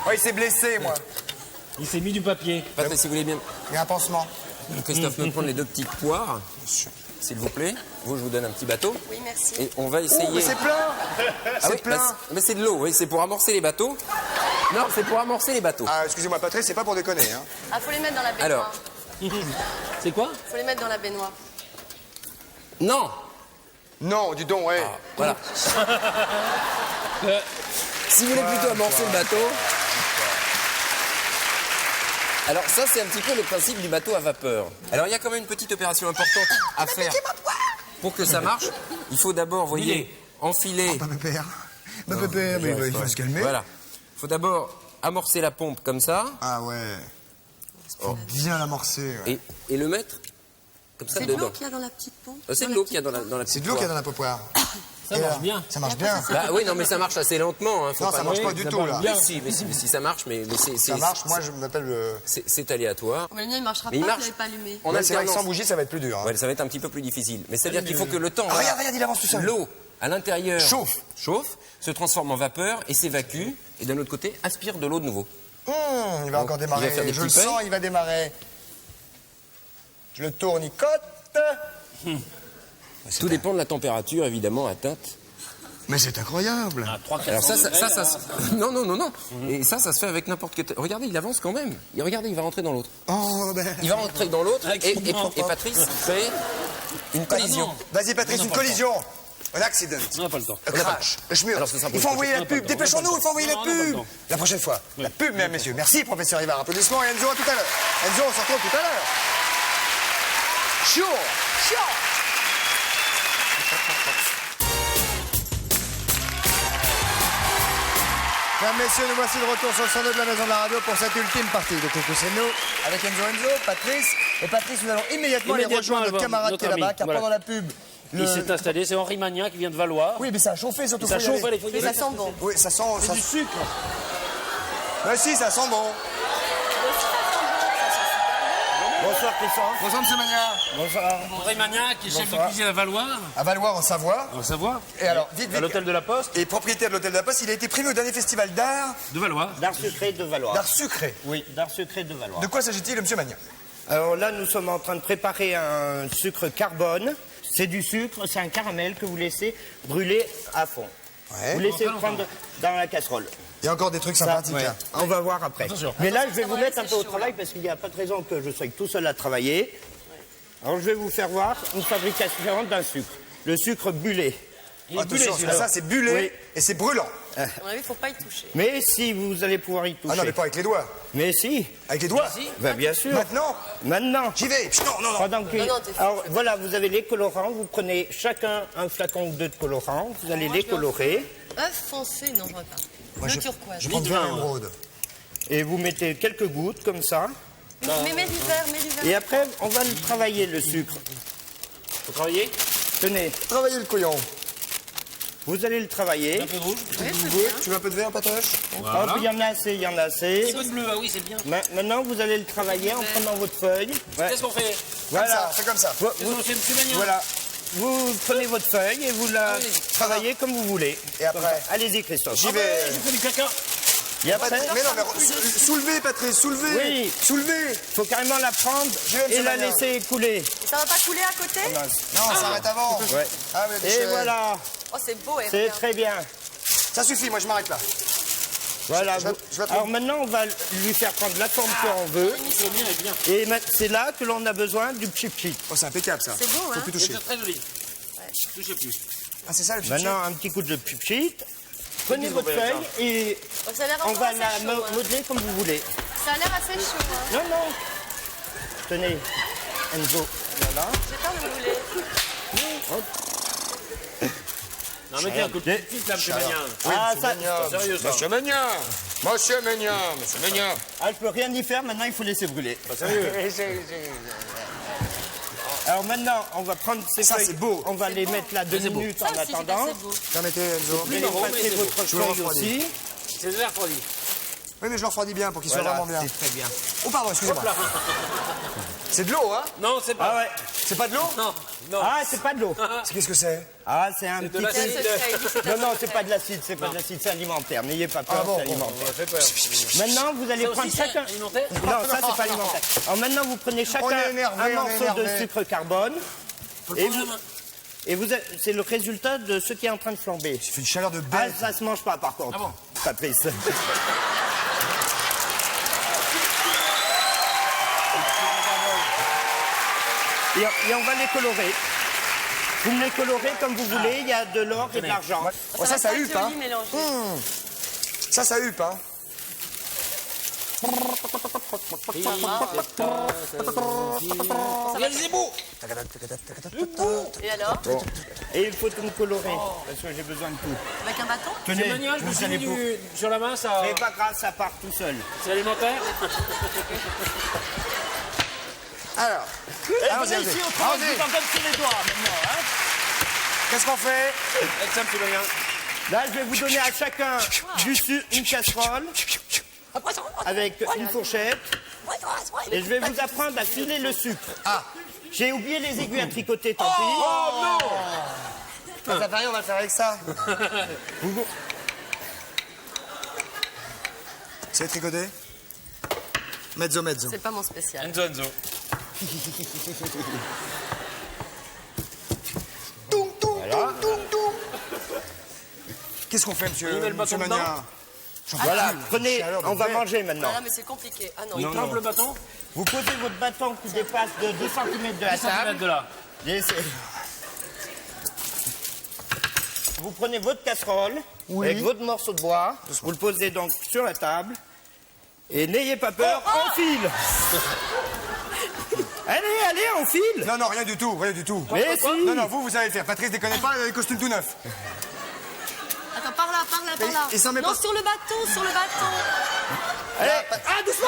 A: Oh, il s'est blessé, moi.
C: Il s'est mis du papier.
J: Patrice, si vous voulez bien,
A: Il y a un pansement.
J: Christophe me prendre les deux petites poires. s'il vous plaît. Vous, je vous donne un petit bateau.
B: Oui, merci.
J: Et on va essayer...
A: Oh, mais c'est plein.
J: Ah oui,
A: plein.
J: bah, mais c'est de l'eau, oui, c'est pour amorcer les bateaux. Non, c'est pour amorcer les bateaux.
A: Ah, excusez-moi, Patrice, c'est pas pour déconner. Hein.
B: Ah, faut les mettre dans la baignoire.
J: Alors,
C: C'est quoi?
B: Faut les mettre dans la baignoire.
J: non.
A: Non, dis donc, ouais.
J: Voilà. Si vous voulez plutôt amorcer le bateau... Alors ça, c'est un petit peu le principe du bateau à vapeur. Alors il y a quand même une petite opération importante à faire pour que ça marche. Il faut d'abord, vous voyez, enfiler...
A: Pas pépère. Pas pépère, mais il faut se calmer.
J: Voilà. Il faut d'abord amorcer la pompe comme ça.
A: Ah ouais. Faut bien l'amorcer. Ouais.
J: Et le mettre comme ça
B: C'est de
J: dedans.
B: l'eau qu'il y a dans la petite pompe.
J: C'est de l'eau qu'il y a dans la petite
A: C'est de l'eau qu'il y a dans la popoire.
C: Ça marche bien.
A: Ça marche bien.
J: Bah oui, non, mais ça marche assez lentement. Hein, faut
A: Non,
J: pas
A: ça marche pas du tout, là.
J: Mais si, ça marche, mais c'est...
A: Ça marche, moi je m'appelle le...
J: C'est aléatoire.
B: Mais le mien, il marchera
J: Mais
B: pas,
J: il
B: vous
J: marche.
B: l'avez pas allumé.
J: En
A: Ouais, c'est vrai que sans
J: alternance.
A: bougie, ça va être plus dur. Hein.
J: Ouais, ça va être un petit peu plus difficile. Mais c'est-à-dire qu'il faut que le temps...
A: Ah, regarde, il avance tout seul.
J: L'eau, à l'intérieur...
A: Chauffe.
J: Se transforme en vapeur et s'évacue. Et d'un autre côté, aspire de l'eau de nouveau.
A: Il va encore démarrer.
J: il va faire des
A: Je le
J: petits
A: sens, il va démarrer. Je le tournicote.
J: Tout dépend de la température, évidemment, atteinte.
A: Mais c'est incroyable.
J: Alors ça non. Et ça se fait avec n'importe quel... Regardez, il avance quand même. Regardez, il va rentrer dans l'autre.
A: Oh, ben...
J: Il va rentrer dans l'autre et Patrice fait une collision.
A: Vas-y, Patrice, une collision. Un accident.
C: On n'a pas le temps.
A: Crash. Je mure.
J: Alors, ça sera
A: Il faut envoyer la
C: On n'a pas
A: pub.
C: le temps.
A: Dépêchons-nous, il faut envoyer la
C: On n'a pas le
A: pub.
C: temps.
A: La prochaine fois. La pub, mesdames, messieurs. Merci, professeur Ivar. Applaudissements et Enzo, à tout à l'heure. Enzo, on se retrouve tout à l'heure. Chaud. Mesdames, messieurs, nous voici de retour sur le 102 de la Maison de la Radio pour cette ultime partie de Coucou c'est nous avec Enzo, Patrice. Et Patrice, nous allons immédiatement aller rejoindre notre camarade qui est là-bas, car pendant la pub...
C: Il s'est installé, c'est Henri Magnin qui vient de Valois.
A: Oui, mais ça a chauffé surtout.
C: Ça
A: faut y
C: chauffe,
A: aller.
C: il faut y aller.
B: Ça sent bon.
A: Oui, ça sent...
C: C'est du sucre.
A: Mais si, ça sent bon.
K: Bonsoir Christophe.
A: Bonsoir, monsieur Magnin.
K: Bonsoir.
C: Henri Magnin qui est chef de cuisine à Valois.
A: À Valois, en Savoie.
C: En Savoie.
A: Et alors, vite.
C: À l'hôtel de la Poste.
A: Et propriétaire de l'hôtel de la Poste, il a été primé au dernier festival d'art.
C: De Valois.
K: D'art sucré de Valois.
A: D'art sucré.
K: Oui, d'art sucré de Valois.
A: De quoi s'agit-il, monsieur Magnin?
K: Alors là, nous sommes en train de préparer un sucre carbone. C'est du sucre, c'est un caramel que vous laissez brûler à fond.
A: Ouais.
K: Vous laissez prendre dans la casserole.
A: Il y a encore des trucs
K: Ça,
A: sympathiques.
K: ouais.
A: Hein.
K: On va voir après.
C: Attention.
K: Mais là, je vais
B: Ça
K: vous
B: va
K: mettre un
B: rester
K: peu au
B: chaud,
K: travail parce qu'il n'y a pas de raison que je sois tout seul à travailler. Alors, je vais vous faire voir une fabrication d'un sucre. Le sucre bullé.
A: Attention, parce que ça, c'est bullé
K: Oui.
A: et c'est brûlant.
B: À mon avis, il ne faut pas y toucher.
K: Mais si vous allez pouvoir y toucher.
A: Ah non, mais pas avec les doigts.
K: Mais si.
A: Avec les doigts.
K: Ben, bien sûr.
A: Maintenant,
K: Maintenant.
A: j'y vais. Non.
K: Pendant que...
B: Non, non, t'es fou.
K: Alors voilà, vous avez les colorants, vous prenez chacun un flacon ou deux de colorants, vous allez les colorer
B: Œuf foncé, non, on va pas. Bleu turquoise.
A: Je prends du vin émeraude.
K: et vous mettez quelques gouttes comme ça.
B: Mais mets du verre,
K: Et après, on va le travailler le sucre.
C: Faut travailler.
K: Tenez,
A: Travaillez le couillon.
K: vous allez le travailler.
C: Un peu de rouge.
A: Tu veux un peu de verre, Patoche?
C: Voilà.
K: Hop, il y en a assez, il y en a assez.
C: Un peu de bleu, ah oui, c'est bien.
K: Maintenant, vous allez le travailler en prenant votre feuille. Ouais.
C: Qu'est-ce qu'on fait?
K: Voilà.
A: C'est comme ça.
C: C'est monsieur Magnin.
K: Voilà. Vous prenez votre feuille et vous la travaillez comme vous voulez.
A: Et après?
K: Allez-y, Christophe.
A: J'y vais.
C: J'ai fait du caca.
K: Et après,
A: Mais non, mais soulevez, Patrice, soulevez.
K: Oui.
A: Soulevez.
K: il faut carrément la prendre
A: Je vais,
K: et
A: monsieur
K: la
A: Magnin.
K: laisser couler.
B: Ça va pas couler à côté?
A: Non, ça arrête avant.
K: Ouais.
A: Ah, mais
K: Et voilà,
B: Oh, c'est beau, et
K: c'est
B: regarde.
K: très bien.
A: Ça suffit, moi je m'arrête là.
K: Voilà.
A: Je vais
K: Alors
A: trouver-
K: maintenant, on va lui faire prendre la forme qu'on veut.
C: C'est bien, et bien.
K: Et c'est là que l'on a besoin du pchit-pchit.
A: Oh, c'est impeccable ça.
B: C'est beau,
A: Faut
B: hein?
A: plus toucher.
C: C'est très joli. Touchez plus.
A: Ah, c'est ça le fichier.
K: Maintenant, un petit coup de pchit. Prenez votre feuille et
B: Oh, ça a l'air
K: on
B: encore
K: va
B: assez
K: la
B: chaud, hein.
K: modeler comme vous voulez.
B: Ça a l'air assez chaud, hein.
K: Non, non. Tenez, Enzo. Voilà.
B: J'ai peur de brûler.
C: Non, mettez un coup de petite là, monsieur Magnin.
K: Ah, ça.
C: Sérieux, ça.
A: Monsieur Magnin. Monsieur Magnin.
K: Ah, je peux rien y faire. Maintenant, il faut laisser brûler.
C: Sérieux.
K: Alors maintenant, on va prendre ces
A: Ça,
K: feuilles.
A: c'est beau.
K: On va les mettre là 2 minutes
B: Ça
K: en
B: aussi, c'est
K: attendant.
B: assez beau.
A: Permettez, Enzo.
K: Vous allez passer votre
A: Je le
K: feuille
A: refroidis.
K: aussi.
C: C'est de l'air refroidi.
A: Oui, mais je le refroidis bien pour qu'il soit
K: Voilà,
A: vraiment bien.
K: c'est très bien.
A: Oh, pardon, excusez-moi. C'est de l'eau, hein?
C: Non, c'est
K: Ah
C: pas.
K: ouais.
A: C'est pas de l'eau?
C: Non, non.
K: Ah, c'est pas de l'eau.
A: Qu'est-ce que c'est?
K: Ah, c'est un
C: C'est de
K: petit
C: l'acide.
K: truc.
B: C'est un secret, il dit c'est un
K: Non, non, c'est
B: secret.
K: pas de l'acide, c'est pas de l'acide, c'est alimentaire. N'ayez pas peur,
A: Ah bon,
K: c'est
A: bon,
K: alimentaire.
C: Ça fait peur.
K: Maintenant, vous allez
C: Ça
K: prendre
C: aussi, c'est
K: chacun.
C: alimentaire?
K: Non, ça, c'est pas alimentaire. Alors maintenant, vous prenez chacun
A: On est énervé,
K: un
A: on est
K: morceau de
A: énervé.
K: sucre carbone. C'est le résultat de ce qui est en train de flamber.
A: C'est une chaleur de
K: Ah,
A: bête.
K: ça se mange pas par contre.
I: Ah bon?
K: Patrice. Et on va les colorer. Vous me les colorez comme vous voulez, il y a de l'or et de l'argent.
A: Oh, ça huppe, hein.
B: Joli mélangé.
A: Ça huppe, hein.
C: Il y a le zébou.
B: Et alors?
K: Et il faut tout me colorer, parce que j'ai besoin de tout.
B: Avec un bâton?
K: Tenez,
I: Je me
K: vous
I: suis
K: allez
I: mis
K: pour...
I: sur la main, ça.
K: Mais pas grave, ça part tout seul.
I: C'est alimentaire.
A: Alors,
K: Venez ici, autrement, je vous en donne sur les doigts maintenant. Hein.
A: qu'est-ce qu'on fait?
K: Là, je vais vous donner à chacun une casserole avec une fourchette. Et je vais vous apprendre à filer le sucre.
A: Ah.
K: J'ai oublié les aiguilles à tricoter, tant pis.
I: Oh non!
A: Ça fait rien, on va le faire avec ça. C'est tricoté? Mezzo.
B: C'est pas mon spécial.
I: Enzo.
K: Voilà.
A: Qu'est-ce qu'on fait, monsieur,
I: met le bâton dedans.
A: Mania?
K: Voilà, prenez,
A: chaleur de
K: on va
A: verre.
K: manger maintenant.
B: Ah, mais c'est compliqué. Ah non,
I: Il trempe le bâton.
K: Vous posez votre bâton qui dépasse de 2 cm de la
I: 10 cm
K: table.
I: de là.
K: Laissez. Vous prenez votre casserole avec votre morceau de bois, vous le posez donc sur la table et n'ayez pas peur, on file. Allez, on file.
A: Non, rien du tout.
K: Mais si.
A: Non, vous savez le faire. Patrice, déconnez pas, il a les costumes tout neufs.
B: Attends, par là.
A: il s'en met
B: Non,
A: pas-
B: sur le bâton.
K: Allez, doucement.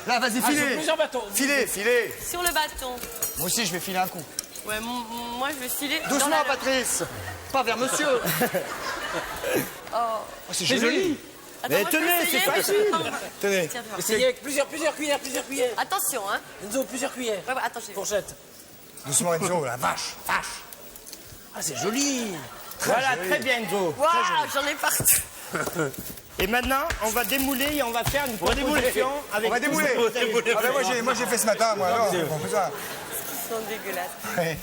A: Là, vas-y,
I: Sur
A: filez.
I: plusieurs bâtons.
A: Filez.
B: Sur le bâton.
A: Moi aussi, je vais filer un coup.
B: Ouais, moi je vais filer. dans
A: Doucement,
B: la-
A: Patrice. Pas vers monsieur.
B: Oh.
A: Oh, c'est joli.
B: Attends,
K: Mais
B: moi, je vais
K: tenez,
B: essayer.
K: c'est facile.
A: Tenez.
B: Tiens, viens.
I: Essayez avec plusieurs cuillères.
B: Attention, hein.
I: Enzo, plusieurs cuillères.
B: Ouais, attends, j'ai vu.
I: Fourchette.
A: Doucement, Enzo, la vache.
I: Ah, c'est joli.
K: Voilà, très bien, Enzo.
B: Waouh, j'en ai partout.
K: Et maintenant, on va démouler et on va faire une composition avec...
A: On va démouler. Ah ben moi j'ai fait ce matin, moi. Alors, on fait ça.
B: Ils sont dégueulasses.
A: Ouais.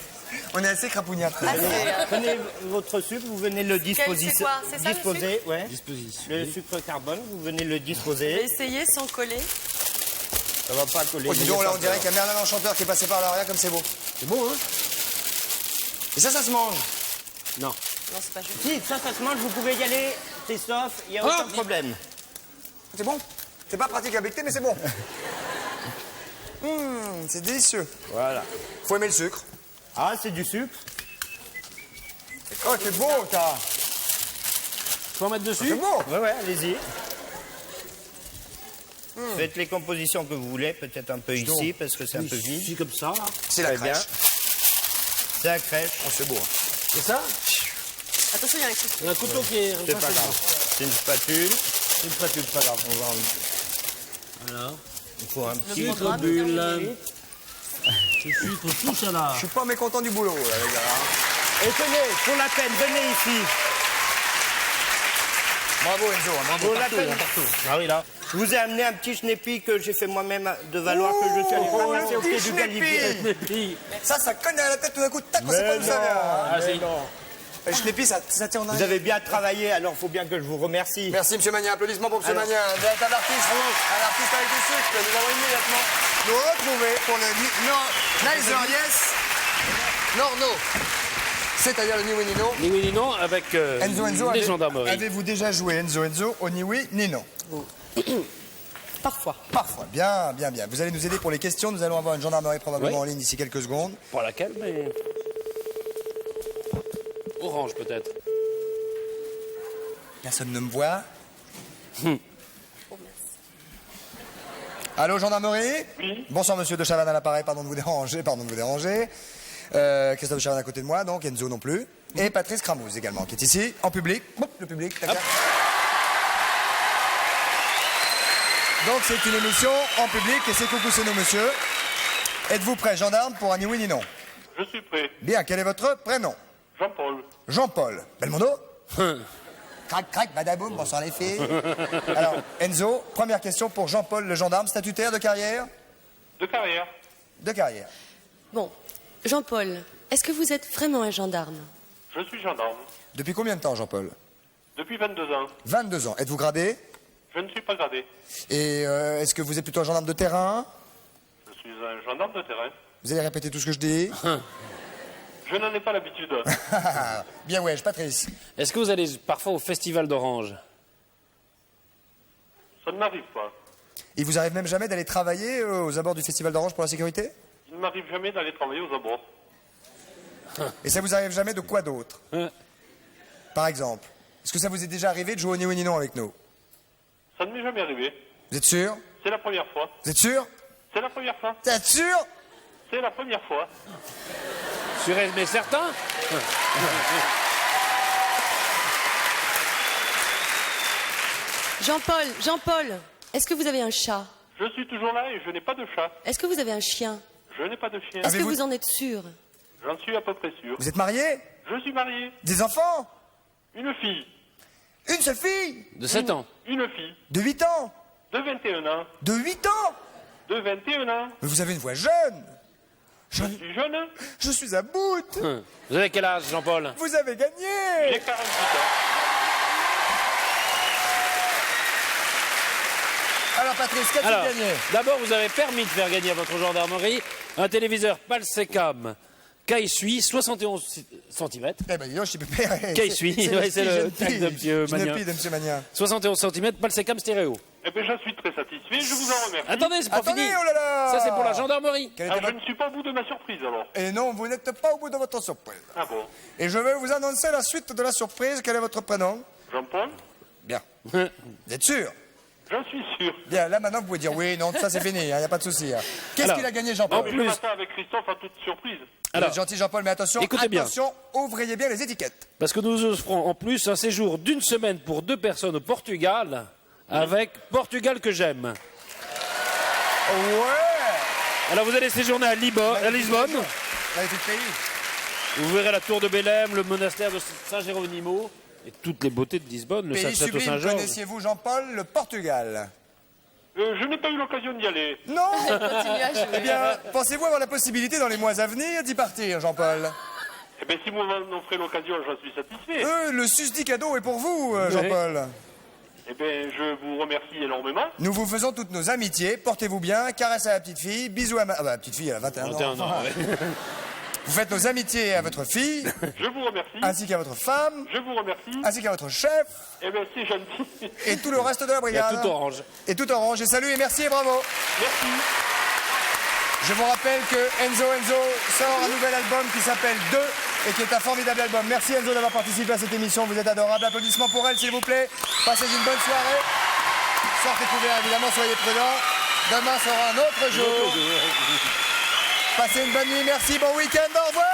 A: On est assez crapougnâtres.
B: Ah, c'est-
K: Prenez votre sucre, vous venez le disposer.
B: c'est quoi? C'est ça, le
K: disposer, ouais.
J: Disposition.
K: Le sucre carbone, vous venez le
B: Je vais
K: disposer.
B: essayer sans coller.
K: Ça va pas coller.
A: Oh, dis donc, là, on dirait qu'il y a Merlin l'Enchanteur qui est passé par là. Regarde comme c'est beau. C'est beau, hein? Et ça se mange.
I: Non.
B: Non, c'est pas joli.
K: Si, ça se mange, vous pouvez y aller, c'est sauf, il n'y a aucun problème.
A: C'est bon. C'est pas pratique à becter, mais c'est bon. C'est délicieux.
K: Voilà.
A: Faut aimer le sucre.
K: Ah, c'est du sucre.
A: Oh, c'est beau, t'as.
I: Faut en mettre dessus.
A: C'est beau.
K: Ouais, allez-y. Faites les compositions que vous voulez, peut-être un peu ici, parce que c'est un peu vide.
I: Ici, comme ça, là.
A: C'est la
K: Très bien.
A: crèche.
K: C'est la crèche.
A: Oh, c'est beau.
I: C'est ça?
B: Attention, il y a un couteau.
I: Il y a un couteau qui est...
K: C'est pas grave. C'est une spatule.
I: C'est une spatule, pas grave.
K: On va en...
I: Voilà.
K: Il faut un petit...
I: Sucre, bulle. Ce sucre, tout ça là.
A: Je suis pas mécontent du boulot, là, les gars.
K: Et tenez, pour la peine, venez ici.
A: Bravo, Enzo. Hein, bravo.
K: Pour la peine. Ah oui, là. Je vous ai amené un petit schneppy que j'ai fait moi-même de valoir que je suis allé ramasser au pied du galibier.
A: Ça cogne à la tête tout d'un coup. Tac, on sait pas où ça vient.
I: Ah, c'est...
A: Le schneppy, ça tient en
K: Vous
A: arrière.
K: avez bien travaillé, alors il faut bien que je vous remercie.
A: Merci, monsieur Magnin. Applaudissements pour monsieur
K: Alors.
A: Magnin. Un véritable artiste. Un artiste avec du sucre. Nous allons immédiatement nous retrouver pour le Nicer Yes Norno. C'est-à-dire le Niwi Nino.
C: Ni oui ni non avec
A: Enzo,
C: les gendarmeries.
A: avez-vous déjà joué Enzo au Niwi Nino?
B: Parfois.
A: Parfois. Bien. Vous allez nous aider pour les questions. Nous allons avoir une gendarmerie probablement
C: Oui.
A: en ligne d'ici quelques secondes.
C: Pas laquelle, mais... Orange, peut-être.
A: Personne ne me voit. Allô, gendarmerie?
F: Oui.
A: Bonsoir, monsieur de Chavannes à l'appareil. Pardon de vous déranger. Christophe de Chavannes à côté de moi, donc Enzo non plus. Et Patrice Cramouz également, qui est ici, en public. Hop, le public, tac, tac. Donc c'est une émission en public et c'est coucou, c'est nous, monsieur. Êtes-vous prêt, gendarme, pour un ni oui ni non?
L: Je suis prêt.
A: Bien, quel est votre prénom?
L: Jean-Paul.
A: Jean-Paul. Belmondo? Crac, badaboum, bonsoir les filles. Alors, Enzo, première question pour Jean-Paul, le gendarme, statutaire de carrière?
L: De carrière.
A: De carrière.
B: Bon, Jean-Paul, est-ce que vous êtes vraiment un gendarme?
L: Je suis gendarme.
A: Depuis combien de temps, Jean-Paul?
L: Depuis 22 ans.
A: 22 ans. Êtes-vous gradé?
L: Je ne suis pas gradé.
A: Et est-ce que vous êtes plutôt un gendarme de terrain?
L: Je suis un gendarme de terrain.
A: Vous allez répéter tout ce que je dis?
L: Je n'en ai pas l'habitude.
A: Bien ouais, Patrice.
C: Est-ce que vous allez parfois au festival d'Orange?
L: Ça ne m'arrive pas.
A: Il vous arrive même jamais d'aller travailler aux abords du Festival d'Orange pour la sécurité?
L: Il ne m'arrive jamais d'aller travailler aux abords.
A: Et ça vous arrive jamais de quoi d'autre? Par exemple, est-ce que ça vous est déjà arrivé de jouer au ni oui ni non avec nous?
L: Ça ne m'est jamais arrivé.
A: Vous êtes sûr?
L: C'est la première fois.
A: Vous êtes sûr?
L: C'est la première fois.
A: Vous êtes sûr?
L: C'est la première fois.
C: Sûr mais certain?
B: Jean-Paul, est-ce que vous avez un chat?
L: Je suis toujours là et je n'ai pas de chat.
B: Est-ce que vous avez un chien?
L: Je n'ai pas de chien.
B: Est-ce que vous en êtes sûr?
L: J'en suis à peu près sûr.
A: Vous êtes marié?
L: Je suis marié.
A: Des enfants?
L: Une fille.
A: Une seule fille?
C: De 7 ans.
L: Une fille.
A: De 8 ans?
L: De 21 ans.
A: De 8 ans?
L: De 21 ans.
A: Mais vous avez une voix jeune.
L: Je suis jeune.
A: Je suis à bout.
C: Vous avez quel âge, Jean-Paul?
A: Vous avez gagné.
L: J'ai 48 ans.
A: Alors Patrice, qu'as-tu
C: Alors,
A: gagné?
C: d'abord, vous avez permis de faire gagner à votre gendarmerie un téléviseur Palsecam Kaisui 71 cm.
A: Eh ben dis donc, je suis plus
C: Kaisui, c'est le tag de M. Magnin.
A: de M. Magnin.
C: 71 cm, Palsecam stéréo.
L: Eh bien, je suis très satisfait. Je vous en remercie.
C: Attendez, c'est pas fini.
A: Oh là là.
C: Ça, c'est pour la gendarmerie.
L: Ah, je ne suis pas au bout de ma surprise, alors.
A: Et non, vous n'êtes pas au bout de votre surprise.
L: Ah bon?
A: Et je vais vous annoncer la suite de la surprise. Quel est votre prénom?
L: Jean-Paul?
A: Bien. Vous êtes sûr?
L: J'en suis sûr.
A: Bien, là maintenant vous pouvez dire oui, non, ça c'est fini, il n'y a pas de souci. Qu'est-ce
C: Alors,
A: qu'il a gagné,
L: En
A: Jean-Paul?
L: plus, le matin avec Christophe, à toute surprise.
A: Vous êtes gentil, Jean-Paul, mais attention,
C: écoutez bien.
A: attention, ouvrez bien les étiquettes.
C: Parce que nous offrons en plus un séjour d'une semaine pour 2 personnes au Portugal avec Portugal que j'aime.
A: Ouais.
C: Alors vous allez séjourner à Lisbonne.
A: Magnifique pays.
C: Vous verrez la tour de Belém, le monastère de Saint-Géronimo et toutes les beautés de Lisbonne, le
A: Pays
C: château
A: sublime,
C: Saint-Georges.
A: connaissiez-vous, Jean-Paul, le Portugal?
L: Je n'ai pas eu l'occasion d'y aller.
A: Non.
B: Continuez à jouer.
A: Eh bien, pensez-vous avoir la possibilité dans les mois à venir d'y partir, Jean-Paul?
L: Eh bien, si vous m'en offrez l'occasion, j'en suis satisfait.
A: Le susdit cadeau est pour vous, Jean-Paul.
L: Eh bien, je vous remercie énormément.
A: Nous vous faisons toutes nos amitiés, portez-vous bien, caresse à la petite fille, bisous à la petite fille, elle a 21 ans.
C: 21 ans, ouais.
A: Vous faites nos amitiés à votre fille,
L: Je vous remercie.
A: ainsi qu'à votre femme,
L: Je vous remercie.
A: ainsi qu'à votre chef,
L: Eh bien, c'est gentil.
A: et tout le reste de la
C: Il y a
A: brigade.
C: tout orange.
A: Et tout orange. Et salut et merci et bravo.
L: Merci.
A: Je vous rappelle que Enzo sort un nouvel album qui s'appelle 2 et qui est un formidable album. Merci Enzo d'avoir participé à cette émission. Vous êtes adorable. Applaudissements pour elle, s'il vous plaît. Passez une bonne soirée. Sortez couverts, évidemment, soyez prudents. Demain sera un autre jour. Passez une bonne nuit. Merci. Bon week-end. Au revoir.